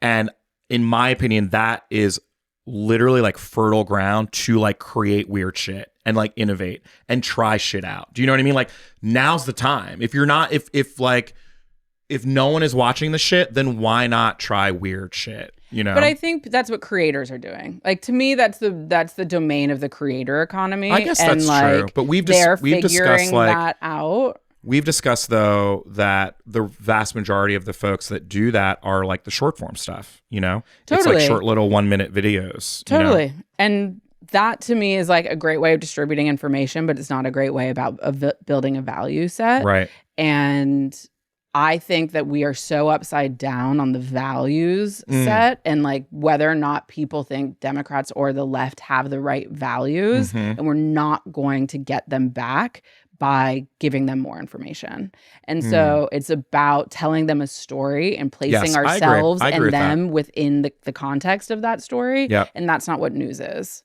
And in my opinion, that is literally like fertile ground to like create weird shit and like innovate and try shit out. Do you know what I mean? Like now's the time. If you're not, if no one is watching the shit, then why not try weird shit? You know? But I think that's what creators are doing. Like to me, that's the domain of the creator economy. I guess that's true. But we've discussed like that out. We've discussed though that the vast majority of the folks that do that are like the short form stuff. You know, totally. It's like short little 1-minute videos. Totally, you know? And that to me is like a great way of distributing information, but it's not a great way of building a value set. Right. And I think that we are so upside down on the values set and like whether or not people think Democrats or the left have the right values, and we're not going to get them back by giving them more information. And so it's about telling them a story and placing ourselves and them within the context of that story. Yep. And that's not what news is.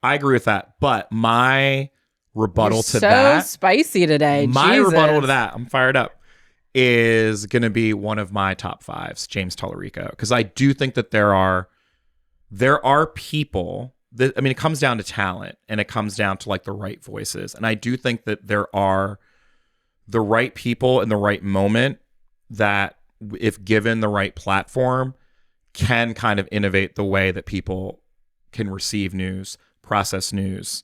I agree with that. But my rebuttal to so that. So spicy today. My rebuttal to that, I'm fired up, is going to be one of my top 5s, James Tallarico. Because I do think that there are people that, I mean, it comes down to talent and it comes down to like the right voices. And I do think that there are the right people in the right moment that, if given the right platform, can kind of innovate the way that people can receive news, process news,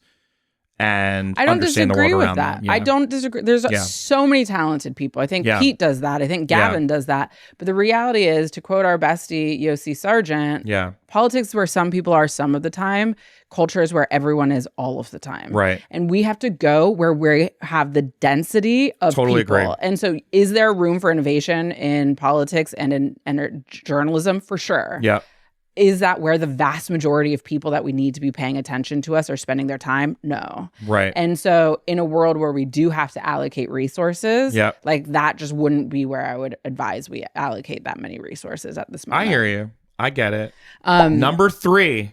and I don't understand disagree the world with around that. them. Yeah. I don't disagree. There's so many talented people. I think Pete does that. I think Gavin does that. But the reality is, to quote our bestie Yossi Sargent, politics is where some people are some of the time. Culture is where everyone is all of the time. Right. And we have to go where we have the density of people. Agree. And so is there room for innovation in politics and in journalism? For sure. Yeah. Is that where the vast majority of people that we need to be paying attention to us are spending their time? No. Right. And so in a world where we do have to allocate resources, like that just wouldn't be where I would advise we allocate that many resources at this moment. I hear you. I get it. Number three.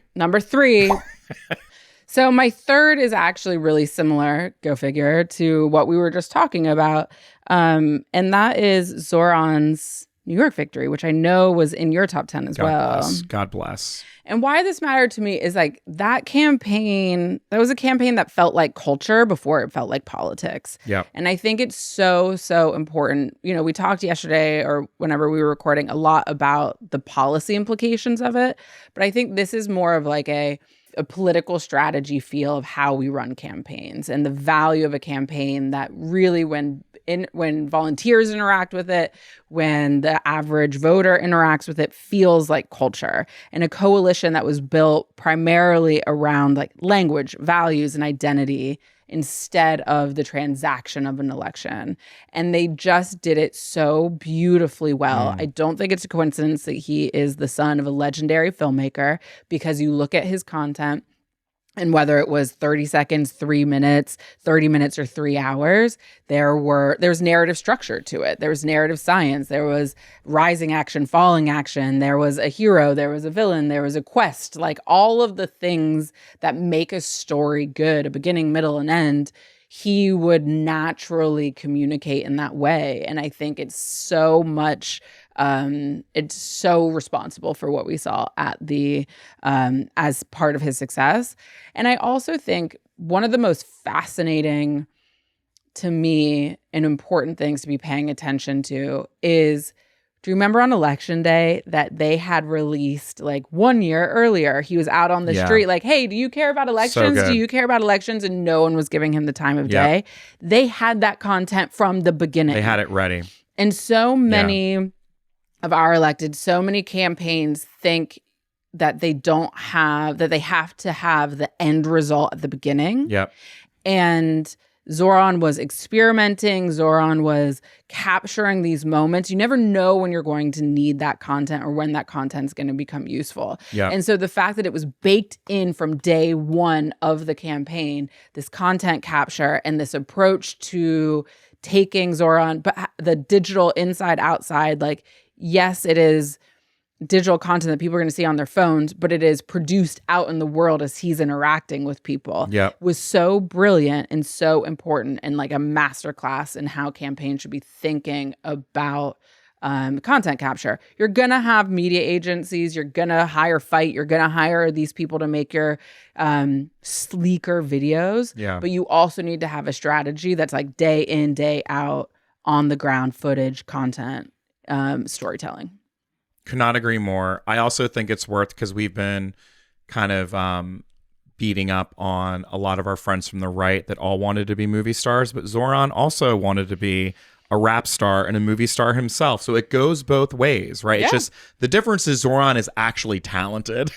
So my third is actually really similar, go figure, to what we were just talking about. And that is Zoran's New York victory, which I know was in your top 10 as well. God bless. And why this mattered to me is like that was a campaign that felt like culture before it felt like politics. Yeah. And I think it's so, so important. You know, we talked yesterday or whenever we were recording a lot about the policy implications of it. But I think this is more of like a political strategy feel of how we run campaigns and the value of a campaign that really, when when volunteers interact with it, when the average voter interacts with it, feels like culture. And a coalition that was built primarily around like language, values, and identity instead of the transaction of an election. And they just did it so beautifully well. I don't think it's a coincidence that he is the son of a legendary filmmaker, because you look at his content, and whether it was 30 seconds, 3 minutes, 30 minutes, or 3 hours, there's narrative structure to it. There was narrative science. There was rising action, falling action. There was a hero. There was a villain. There was a quest. Like all of the things that make a story good, a beginning, middle, and end, he would naturally communicate in that way. And I think it's so much... it's so responsible for what we saw at the as part of his success. And I also think one of the most fascinating to me and important things to be paying attention to is, do you remember on election day that they had released like 1 year earlier, he was out on the street like, hey, do you care about elections? Do you care about elections? And no one was giving him the time of day. They had that content from the beginning. They had it ready. And so many of our elected, so many campaigns think that they have to have the end result at the beginning. Yep. And Zoran was experimenting. Zoran was capturing these moments. You never know when you're going to need that content or when that content's going to become useful. Yep. And so the fact that it was baked in from day one of the campaign, this content capture and this approach to taking Zoran, but the digital inside outside, like, yes, it is digital content that people are going to see on their phones, but it is produced out in the world as he's interacting with people. Was so brilliant and so important, and like a masterclass in how campaigns should be thinking about content capture. You're going to have media agencies. You're going to you're going to hire these people to make your sleeker videos. But you also need to have a strategy that's like day in, day out, on the ground footage content. Storytelling. Could not agree more. I also think it's worth, because we've been kind of beating up on a lot of our friends from the right that all wanted to be movie stars, but Zoran also wanted to be a rap star and a movie star himself. So it goes both ways, right? It's just, the difference is Zoran is actually talented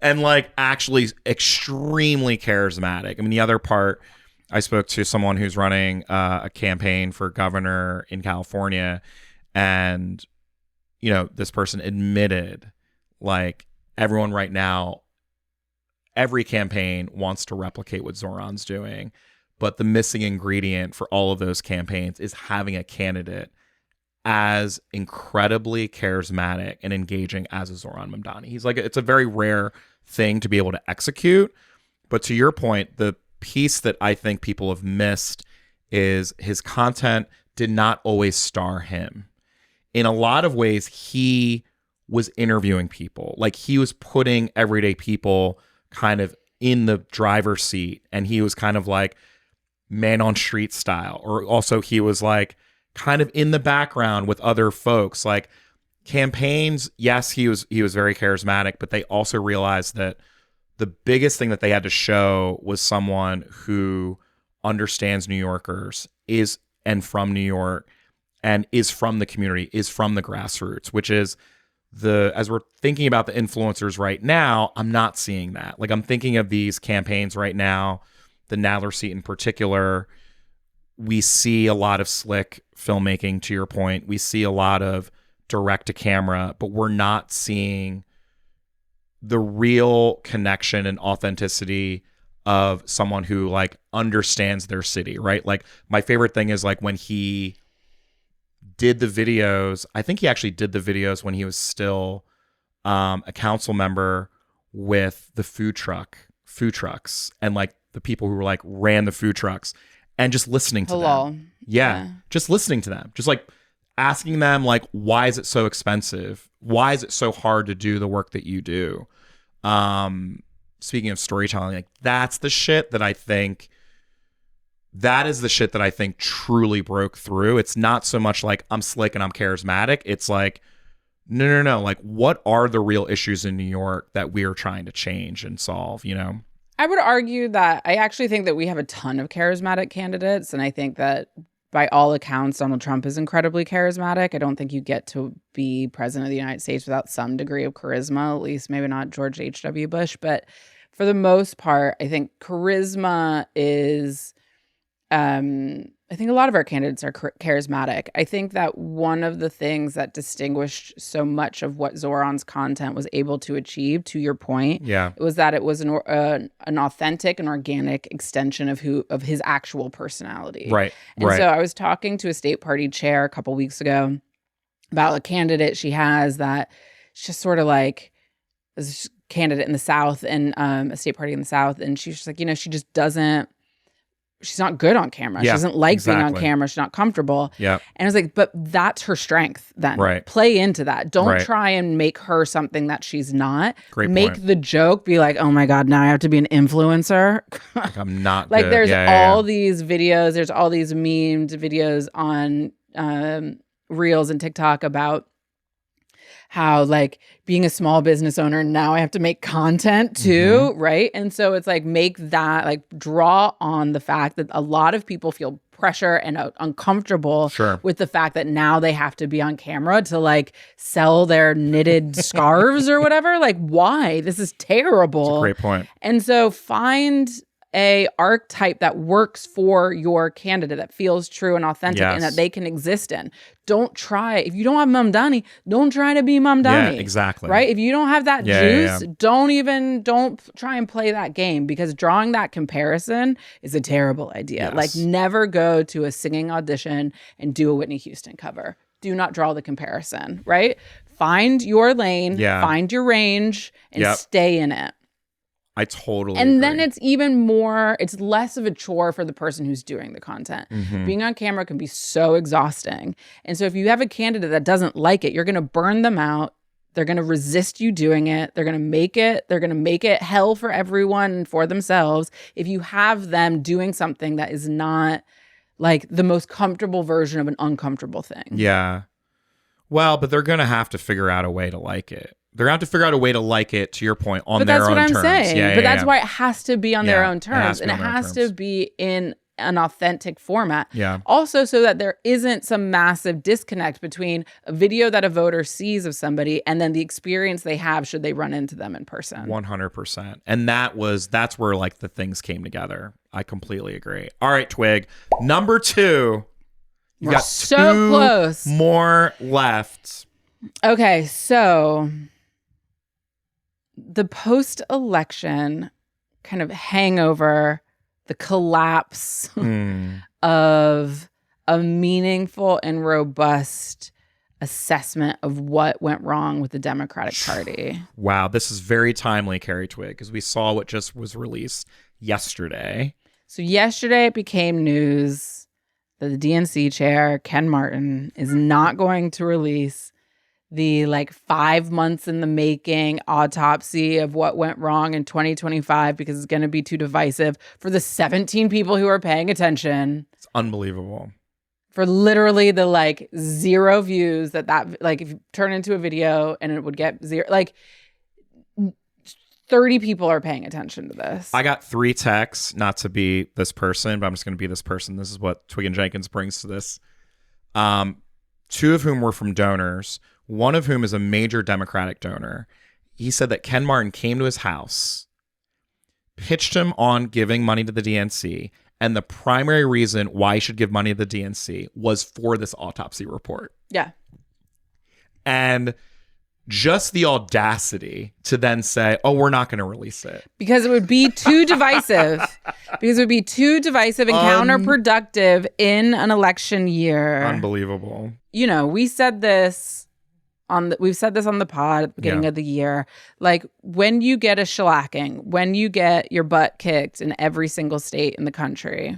and like actually extremely charismatic. I mean, the other part, I spoke to someone who's running a campaign for governor in California, and, you know, this person admitted, like, everyone right now, every campaign wants to replicate what Zoran's doing. But the missing ingredient for all of those campaigns is having a candidate as incredibly charismatic and engaging as a Zoran Mamdani. He's like, it's a very rare thing to be able to execute. But to your point, the piece that I think people have missed is his content did not always star him. In a lot of ways, he was interviewing people. Like, he was putting everyday people kind of in the driver's seat, and he was kind of like man on street style. Or also he was like kind of in the background with other folks. Like, campaigns, yes, he was very charismatic, but they also realized that the biggest thing that they had to show was someone who understands New Yorkers, and from New York, and is from the community, is from the grassroots, which is as we're thinking about the influencers right now, I'm not seeing that. Like, I'm thinking of these campaigns right now, the Nadler seat in particular. We see a lot of slick filmmaking, to your point. We see a lot of direct to camera, but we're not seeing the real connection and authenticity of someone who like understands their city, right? Like, my favorite thing is like when he did the videos, I think he actually did the videos when he was still a council member with the food trucks and like the people who were like ran the food trucks, and just listening to them. Yeah. Just listening to them. Just like asking them like, why is it so expensive? Why is it so hard to do the work that you do? Speaking of storytelling, like that's the shit that I think truly broke through. It's not so much like I'm slick and I'm charismatic. It's like, no. Like, what are the real issues in New York that we are trying to change and solve, you know? I would argue that I actually think that we have a ton of charismatic candidates. And I think that by all accounts, Donald Trump is incredibly charismatic. I don't think you get to be president of the United States without some degree of charisma, at least maybe not George H.W. Bush. But for the most part, I think charisma is, I think a lot of our candidates are charismatic. I think that one of the things that distinguished so much of what Zoran's content was able to achieve, to your point, was that it was an authentic and organic extension of his actual personality. Right. And so I was talking to a state party chair a couple weeks ago about a candidate she has that she's just sort of like this candidate in the South and a state party in the South. And she's just like, she just doesn't. She's not good on camera. She doesn't like being on camera. She's not comfortable. Yeah. And I was like, but that's her strength then. Right. Play into that. Don't try and make her something that she's not. Great Make point. the joke be like, oh my God, now I have to be an influencer. Like I'm not like good. There's all these videos. There's all these memed videos on Reels and TikTok about how like being a small business owner, now I have to make content too, right? And so it's like make that, like draw on the fact that a lot of people feel pressure and uncomfortable with the fact that now they have to be on camera to like sell their knitted scarves or whatever. Like why? This is terrible. That's a great point. And so find a archetype that works for your candidate, that feels true and authentic and that they can exist in. Don't try, if you don't have Mamdani, don't try to be Mamdani. Yeah, exactly. Right? If you don't have that juice, don't try and play that game, because drawing that comparison is a terrible idea. Like never go to a singing audition and do a Whitney Houston cover. Do not draw the comparison, right? Find your lane, find your range, and stay in it. I totally And agree. then it's even more, it's less of a chore for the person who's doing the content. Being on camera can be so exhausting. And so if you have a candidate that doesn't like it, you're going to burn them out. They're going to resist you doing it. They're going to make it hell for everyone and for themselves if you have them doing something that is not like the most comfortable version of an uncomfortable thing. Yeah. Well, but they're going to have to figure out a way to like it. They're going to have to figure out a way to like it, to your point, on their own terms. But that's what I'm saying. Yeah, but that's why it has to be on their own terms. And it has to terms. be in an authentic format. Yeah. Also, so that there isn't some massive disconnect between a video that a voter sees of somebody and then the experience they have should they run into them in person. 100%. And that's where like the things came together. I completely agree. All right, Twig. Number 2. You got so two close. More left. Okay, so the post-election kind of hangover, the collapse of a meaningful and robust assessment of what went wrong with the Democratic Party. Wow, this is very timely, Carri Twig, because we saw what just was released yesterday. So yesterday it became news that the DNC chair, Ken Martin, is not going to release the 5 months in the making autopsy of what went wrong in 2025 because it's going to be too divisive for the 17 people who are paying attention. It's unbelievable. For literally the 0 views that if you turn into a video and it would get 0, 30 people are paying attention to this. I got 3 texts, not to be this person, but I'm just going to be this person. This is what Twigg and Jenkins brings to this. 2 of whom were from donors. One of whom is a major Democratic donor. He said that Ken Martin came to his house, pitched him on giving money to the DNC, and the primary reason why he should give money to the DNC was for this autopsy report. Yeah. And just the audacity to then say, oh, we're not going to release it. Because it would be too divisive. Because it would be too divisive and counterproductive in an election year. Unbelievable. We said this we've said this on the pod at the beginning of the year. When you get a shellacking, when you get your butt kicked in every single state in the country,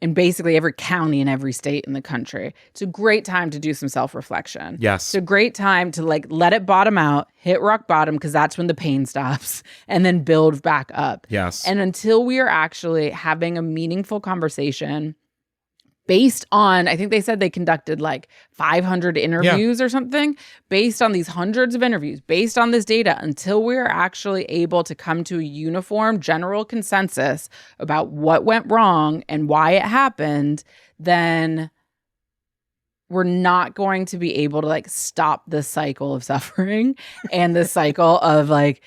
in basically every county in every state in the country, it's a great time to do some self-reflection. Yes. It's a great time to let it bottom out, hit rock bottom, because that's when the pain stops, and then build back up. Yes. And until we are actually having a meaningful conversation based on, I think they said they conducted 500 interviews or something, based on these hundreds of interviews, based on this data, until we're actually able to come to a uniform general consensus about what went wrong and why it happened, then we're not going to be able to like stop this cycle of suffering and this cycle of like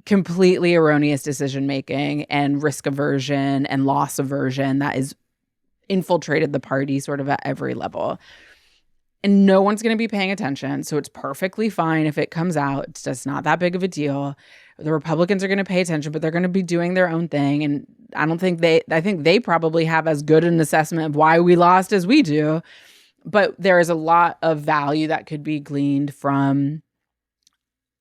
completely erroneous decision making and risk aversion and loss aversion that is infiltrated the party sort of at every level. And no one's going to be paying attention. So it's perfectly fine if it comes out. It's just not that big of a deal. The Republicans are going to pay attention, but they're going to be doing their own thing. And I think they probably have as good an assessment of why we lost as we do. But there is a lot of value that could be gleaned from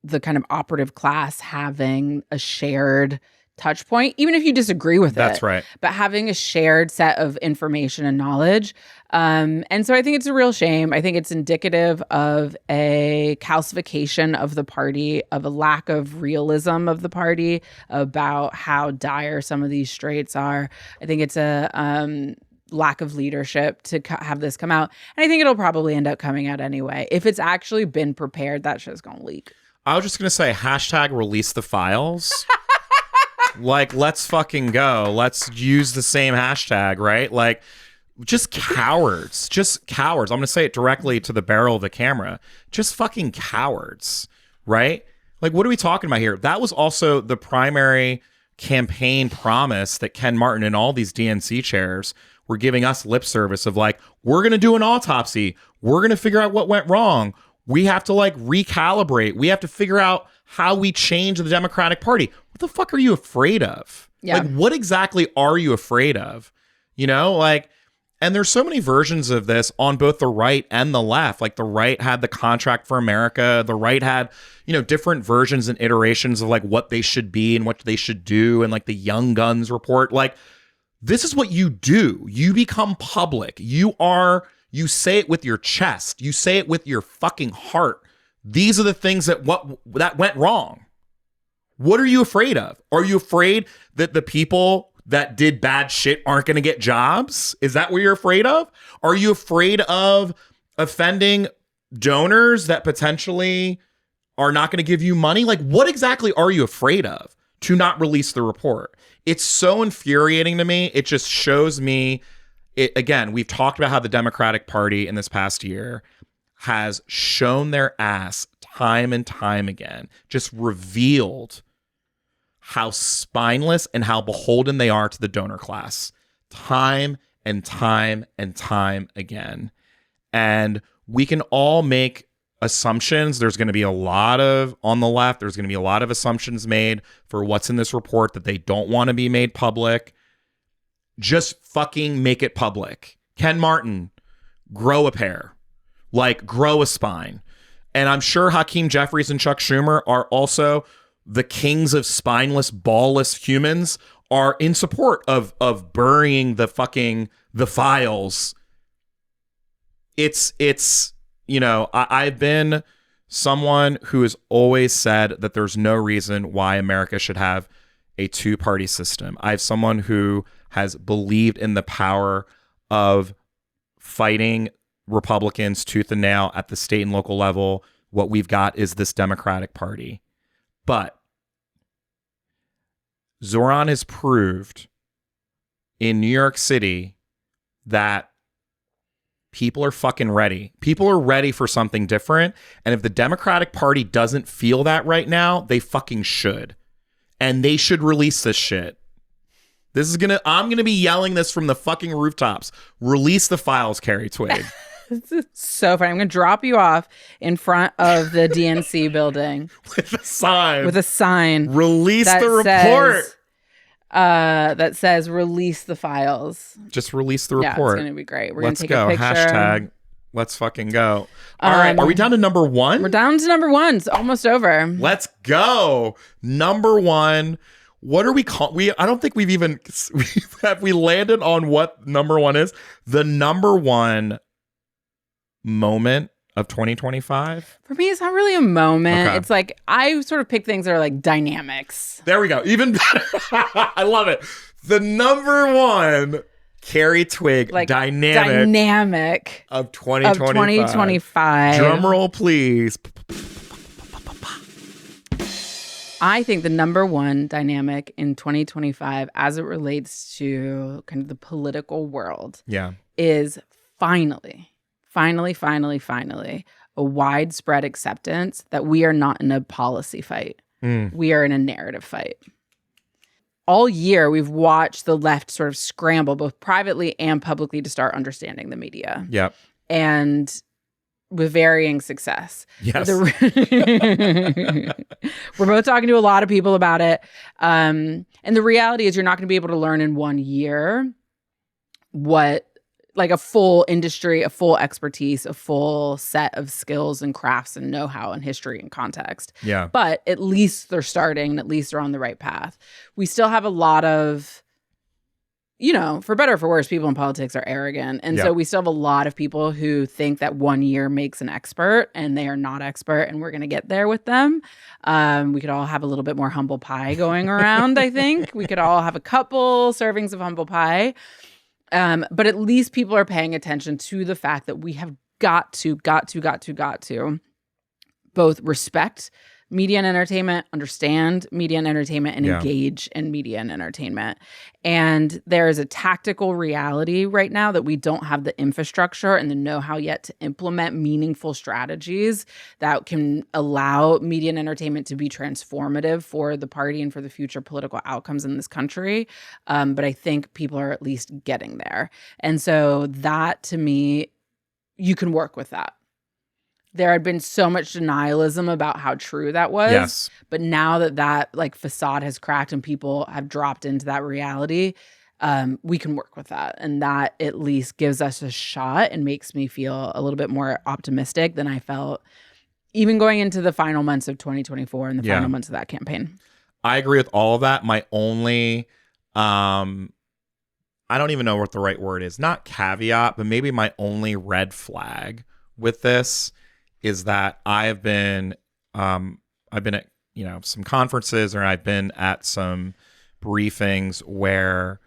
the kind of operative class having a shared touch point, even if you disagree with it. That's right. But having a shared set of information and knowledge. And so I think it's a real shame. I think it's indicative of a calcification of the party, of a lack of realism of the party about how dire some of these straits are. I think it's a lack of leadership to have this come out. And I think it'll probably end up coming out anyway. If it's actually been prepared, that shit's going to leak. I was just going to say, hashtag release the files. Like, let's fucking go. Let's use the same hashtag, right? Like, just cowards. Just cowards. I'm going to say it directly to the barrel of the camera. Just fucking cowards, right? Like, what are we talking about here? That was also the primary campaign promise that Ken Martin and all these DNC chairs were giving us lip service of like, we're going to do an autopsy. We're going to figure out what went wrong. We have to like recalibrate. We have to figure out how we change the Democratic Party. What the fuck are you afraid of? Yeah. Like, what exactly are you afraid of? You know, like, and there's so many versions of this on both the right and the left. Like, the right had the Contract for America. The right had, you know, different versions and iterations of like what they should be and what they should do. And like the Young Guns report. Like, this is what you do. You become public. You say it with your chest. You say it with your fucking heart. These are the things that went wrong. What are you afraid of? Are you afraid that the people that did bad shit aren't going to get jobs? Is that what you're afraid of? Are you afraid of offending donors that potentially are not going to give you money? Like, what exactly are you afraid of to not release the report? It's so infuriating to me. It just shows me, again, we've talked about how the Democratic Party in this past year has shown their ass time and time again, just revealed how spineless and how beholden they are to the donor class time and time and time again. And we can all make assumptions. There's going to be a lot of, on the left, there's going to be a lot of assumptions made for what's in this report that they don't want to be made public. Just fucking make it public. Ken Martin, grow a pair. Like, grow a spine. And I'm sure Hakeem Jeffries and Chuck Schumer are also the kings of spineless, ballless humans, are in support of burying the files. It's you know, I've been someone who has always said that there's no reason why America should have a two-party system. I have someone who has believed in the power of fighting Republicans tooth and nail at the state and local level. What we've got is this Democratic Party. But Zoran has proved in New York City that people are fucking ready. People are ready for something different. And if the Democratic Party doesn't feel that right now, they fucking should. And they should release this shit. I'm gonna be yelling this from the fucking rooftops. Release the files, Carri Twigg. This is so funny. I'm going to drop you off in front of the DNC building. With a sign. Release the report. That says, release the files. Just release the report. Yeah, it's going to be great. We're going to take a picture. Hashtag, let's fucking go. All right. Are we down to number one? We're down to number one. It's almost over. Let's go. Number one. What are we I don't think we landed on what number one is. The number one moment of 2025? For me, it's not really a moment. Okay. It's like, I sort of pick things that are like dynamics. There we go. Even better. I love it. The number one Carri Twigg like dynamic of 2025. Drum roll, please. I think the number one dynamic in 2025 as it relates to kind of the political world is finally, a widespread acceptance that we are not in a policy fight. We are in a narrative fight. All year, we've watched the left sort of scramble, both privately and publicly, to start understanding the media. Yep. And with varying success. Yes. We're both talking to a lot of people about it. And the reality is you're not going to be able to learn in 1 year what, like a full industry, a full expertise, a full set of skills and crafts and know-how and history and context. Yeah. But at least they're starting and at least they're on the right path. We still have a lot of, for better or for worse, people in politics are arrogant. And so we still have a lot of people who think that 1 year makes an expert, and they are not expert, and we're going to get there with them. We could all have a little bit more humble pie going around, I think. We could all have a couple servings of humble pie. But at least people are paying attention to the fact that we have got to both respect media and entertainment, understand media and entertainment, and engage in media and entertainment. And there is a tactical reality right now that we don't have the infrastructure and the know-how yet to implement meaningful strategies that can allow media and entertainment to be transformative for the party and for the future political outcomes in this country. But I think people are at least getting there. And so that, to me, you can work with that. There had been so much denialism about how true that was. Yes. But now that like facade has cracked and people have dropped into that reality, we can work with that. And that at least gives us a shot and makes me feel a little bit more optimistic than I felt even going into the final months of 2024 and the final months of that campaign. I agree with all of that. My only, I don't even know what the right word is, not caveat, but maybe my only red flag with this is that I've been at, some conferences, or I've been at some briefings where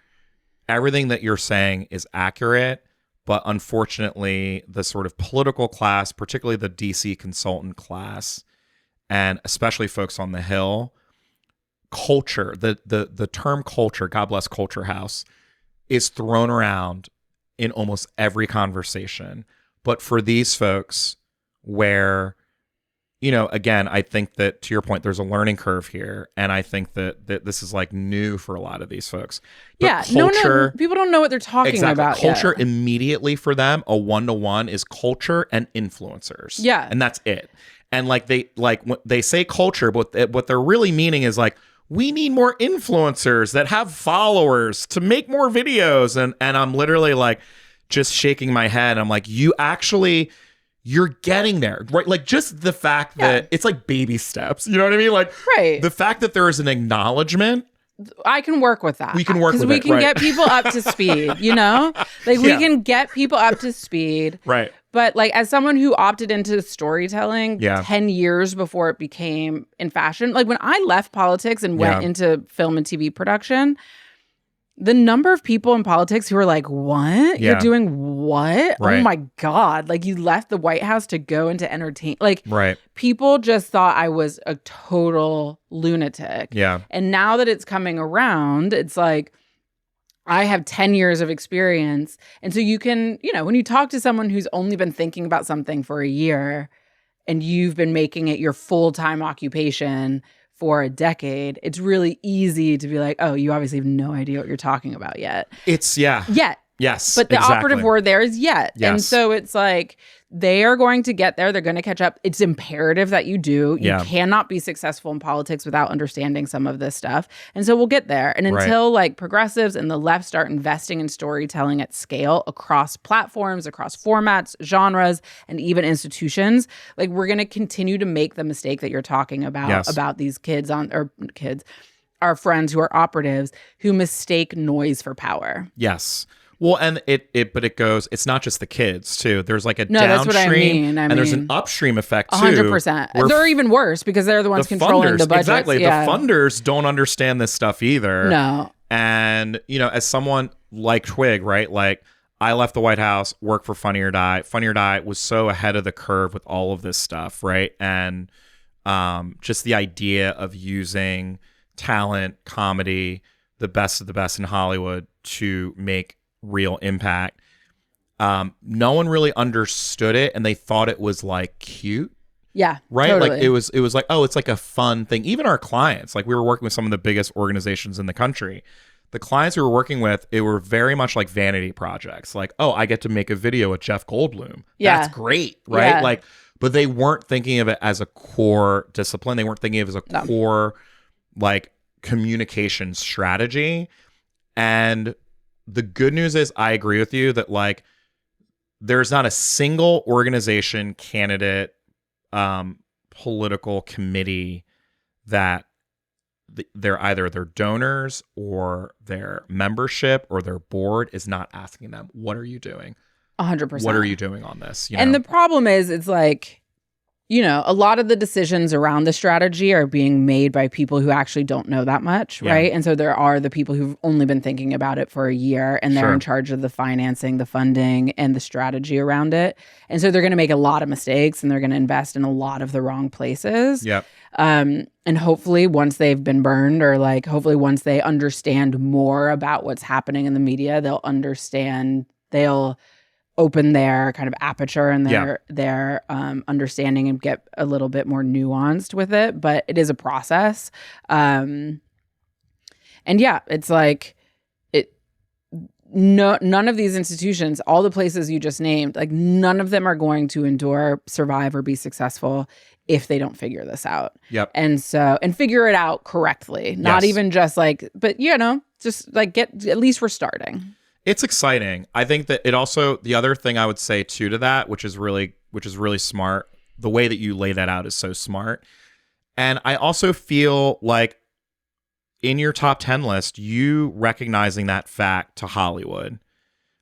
everything that you're saying is accurate, but unfortunately the sort of political class, particularly the DC consultant class, and especially folks on the Hill, culture, the term culture, God bless Culture House, is thrown around in almost every conversation. But for these folks, where, again, I think that, to your point, there's a learning curve here. And I think that this is like new for a lot of these folks. But culture, no, people don't know what they're talking about. Culture immediately for them, a 1-to-1 is culture and influencers. Yeah. And that's it. And when they say culture, but what they're really meaning is like, we need more influencers that have followers to make more videos. And I'm literally like just shaking my head. I'm like, you're getting there, right? Like just the fact that it's like baby steps, you know what I mean? Like the fact that there is an acknowledgement. I can work with that. We can work with it. Because we can get people up to speed, we can get people up to speed. Right. But like as someone who opted into storytelling 10 years before it became in fashion, like when I left politics and went into film and TV production, the number of people in politics who are like, what? You're doing what? Right. Oh my God. Like you left the White House to go into entertainment. Like people just thought I was a total lunatic. Yeah. And now that it's coming around, it's like, I have 10 years of experience. And so you can, when you talk to someone who's only been thinking about something for a year and you've been making it your full-time occupation for a decade, it's really easy to be like, oh, you obviously have no idea what you're talking about yet. It's Yet. Yes. But the operative word there is yet. Yes. And so it's like, they are going to get there. They're going to catch up. It's imperative that you do. You cannot be successful in politics without understanding some of this stuff. And so we'll get there. And until like progressives and the left start investing in storytelling at scale across platforms, across formats, genres, and even institutions, like we're going to continue to make the mistake that you're talking about these our friends who are operatives who mistake noise for power. Yes. Well, and it goes, it's not just the kids too. There's like a downstream, that's what I mean. And there's an upstream effect too. 100%. They're even worse because they're the ones controlling the budgets. Exactly. Yeah. The funders don't understand this stuff either. No. And, as someone like Twigg, right? Like I left the White House, worked for Funny or Die. Funny or Die was so ahead of the curve with all of this stuff, right? And just the idea of using talent, comedy, the best of the best in Hollywood to make real impact. No one really understood it, and they thought it was like cute. Yeah, right. Totally. Like it was like, oh, it's like a fun thing. Even our clients, like we were working with some of the biggest organizations in the country. The clients we were working with, it were very much like vanity projects. Like, oh, I get to make a video with Jeff Goldblum. Yeah. That's great, right? Yeah. Like, but they weren't thinking of it as a core discipline. They weren't thinking of it as a core like communication strategy. And the good news is, I agree with you that like there's not a single organization, candidate, political committee that they're either their donors or their membership or their board is not asking them, what are you doing? 100%. What are you doing on this? And the problem is, it's like, you know, a lot of the decisions around the strategy are being made by people who actually don't know that much, right? And so there are the people who've only been thinking about it for a year, and they're in charge of the financing, the funding, and the strategy around it. And so they're going to make a lot of mistakes, and they're going to invest in a lot of the wrong places. Yep. And hopefully once they've been burned, or like hopefully once they understand more about what's happening in the media, they'll open their kind of aperture and their understanding and get a little bit more nuanced with it. But it is a process. And yeah, it's like none of these institutions, all the places you just named, like none of them are going to endure, survive, or be successful if they don't figure this out. Yep. And figure it out correctly. Not even just like, but you know, just like at least we're starting. It's exciting. I think that it also, the other thing I would say too to that, which is really smart, the way that you lay that out is so smart. And I also feel like in your top 10 list, you recognizing that fact to Hollywood,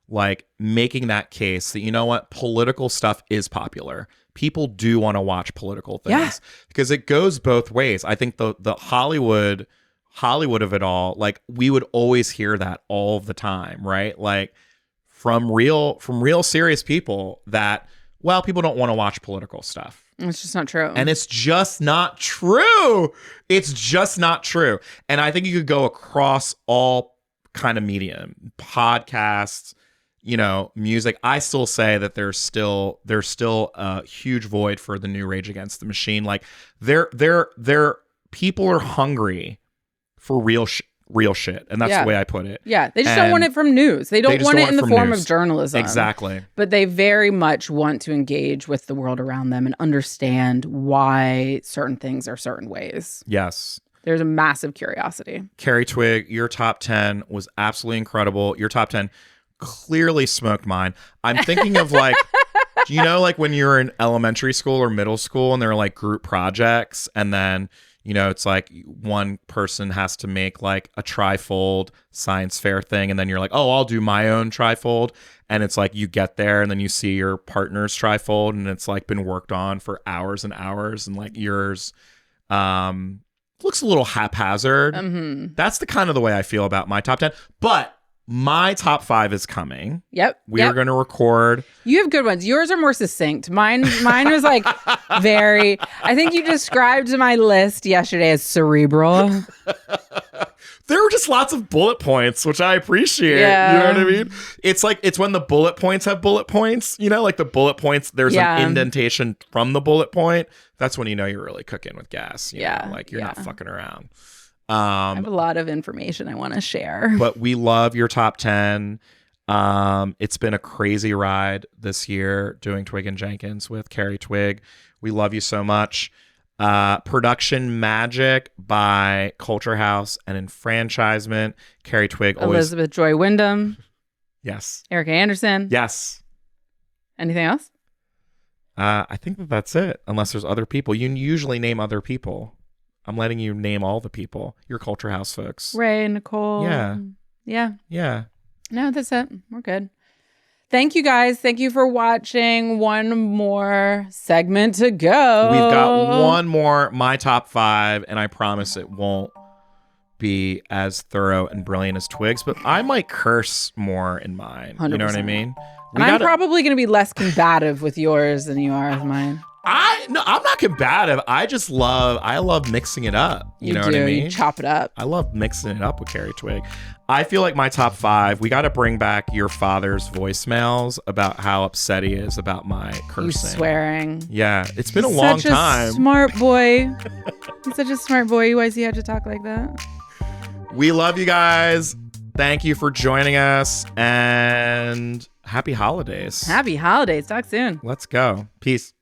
like making that case that, you know what, political stuff is popular. People do want to watch political things because it goes both ways. I think the Hollywood of it all, like we would always hear that all the time, right? Like from real serious people that, well, people don't want to watch political stuff. It's just not true. And it's just not true. It's just not true. And I think you could go across all kind of medium, podcasts, you know, music. I still say that there's still a huge void for the new Rage Against the Machine. Like people are hungry for real shit. And that's the way I put it. Yeah. They just don't want it from news. They don't want it in the form of journalism. Exactly. But they very much want to engage with the world around them and understand why certain things are certain ways. Yes. There's a massive curiosity. Carri Twigg, your top 10 was absolutely incredible. Your top 10 clearly smoked mine. I'm thinking of like, do you know, like when you're in elementary school or middle school and there are like group projects, and then, you know, it's like one person has to make like a trifold science fair thing. And then you're like, oh, I'll do my own trifold. And it's like you get there and then you see your partner's trifold and it's like been worked on for hours and hours. And like yours looks a little haphazard. Mm-hmm. That's the kind of the way I feel about my top 10. But my top 5 is coming. Yep. We are going to record. You have good ones. Yours are more succinct. Mine was like very, I think you described my list yesterday as cerebral. There were just lots of bullet points, which I appreciate. Yeah. You know what I mean? It's like, it's when the bullet points have bullet points, you know, like the bullet points, there's an indentation from the bullet point. That's when you know you're really cooking with gas. You know? Like you're not fucking around. I have a lot of information I want to share. But we love your top 10. It's been a crazy ride this year doing Twigg and Jenkins with Carri Twigg. We love you so much. Production magic by Culture House and Enfranchisement. Carri Twigg. Elizabeth Joy Wyndham. Yes. Erica Anderson. Yes. Anything else? I think that's it. Unless there's other people. You usually name other people. I'm letting you name all the people. Your Culture House folks. Ray, Nicole. Yeah. No, that's it. We're good. Thank you, guys. Thank you for watching. One more segment to go. We've got one more, my top 5, and I promise it won't be as thorough and brilliant as Twig's, but I might curse more in mine. 100%. You know what I mean? And I'm probably going to be less combative with yours than you are with mine. I'm not combative. I love mixing it up. You know what I mean? You chop it up. I love mixing it up with Carri Twigg. I feel like my top 5, we got to bring back your father's voicemails about how upset he is about my cursing. You swearing. Yeah, it's been a long time. Smart boy. He's such a smart boy. Why does he have to talk like that? We love you guys. Thank you for joining us, and happy holidays. Happy holidays. Talk soon. Let's go. Peace.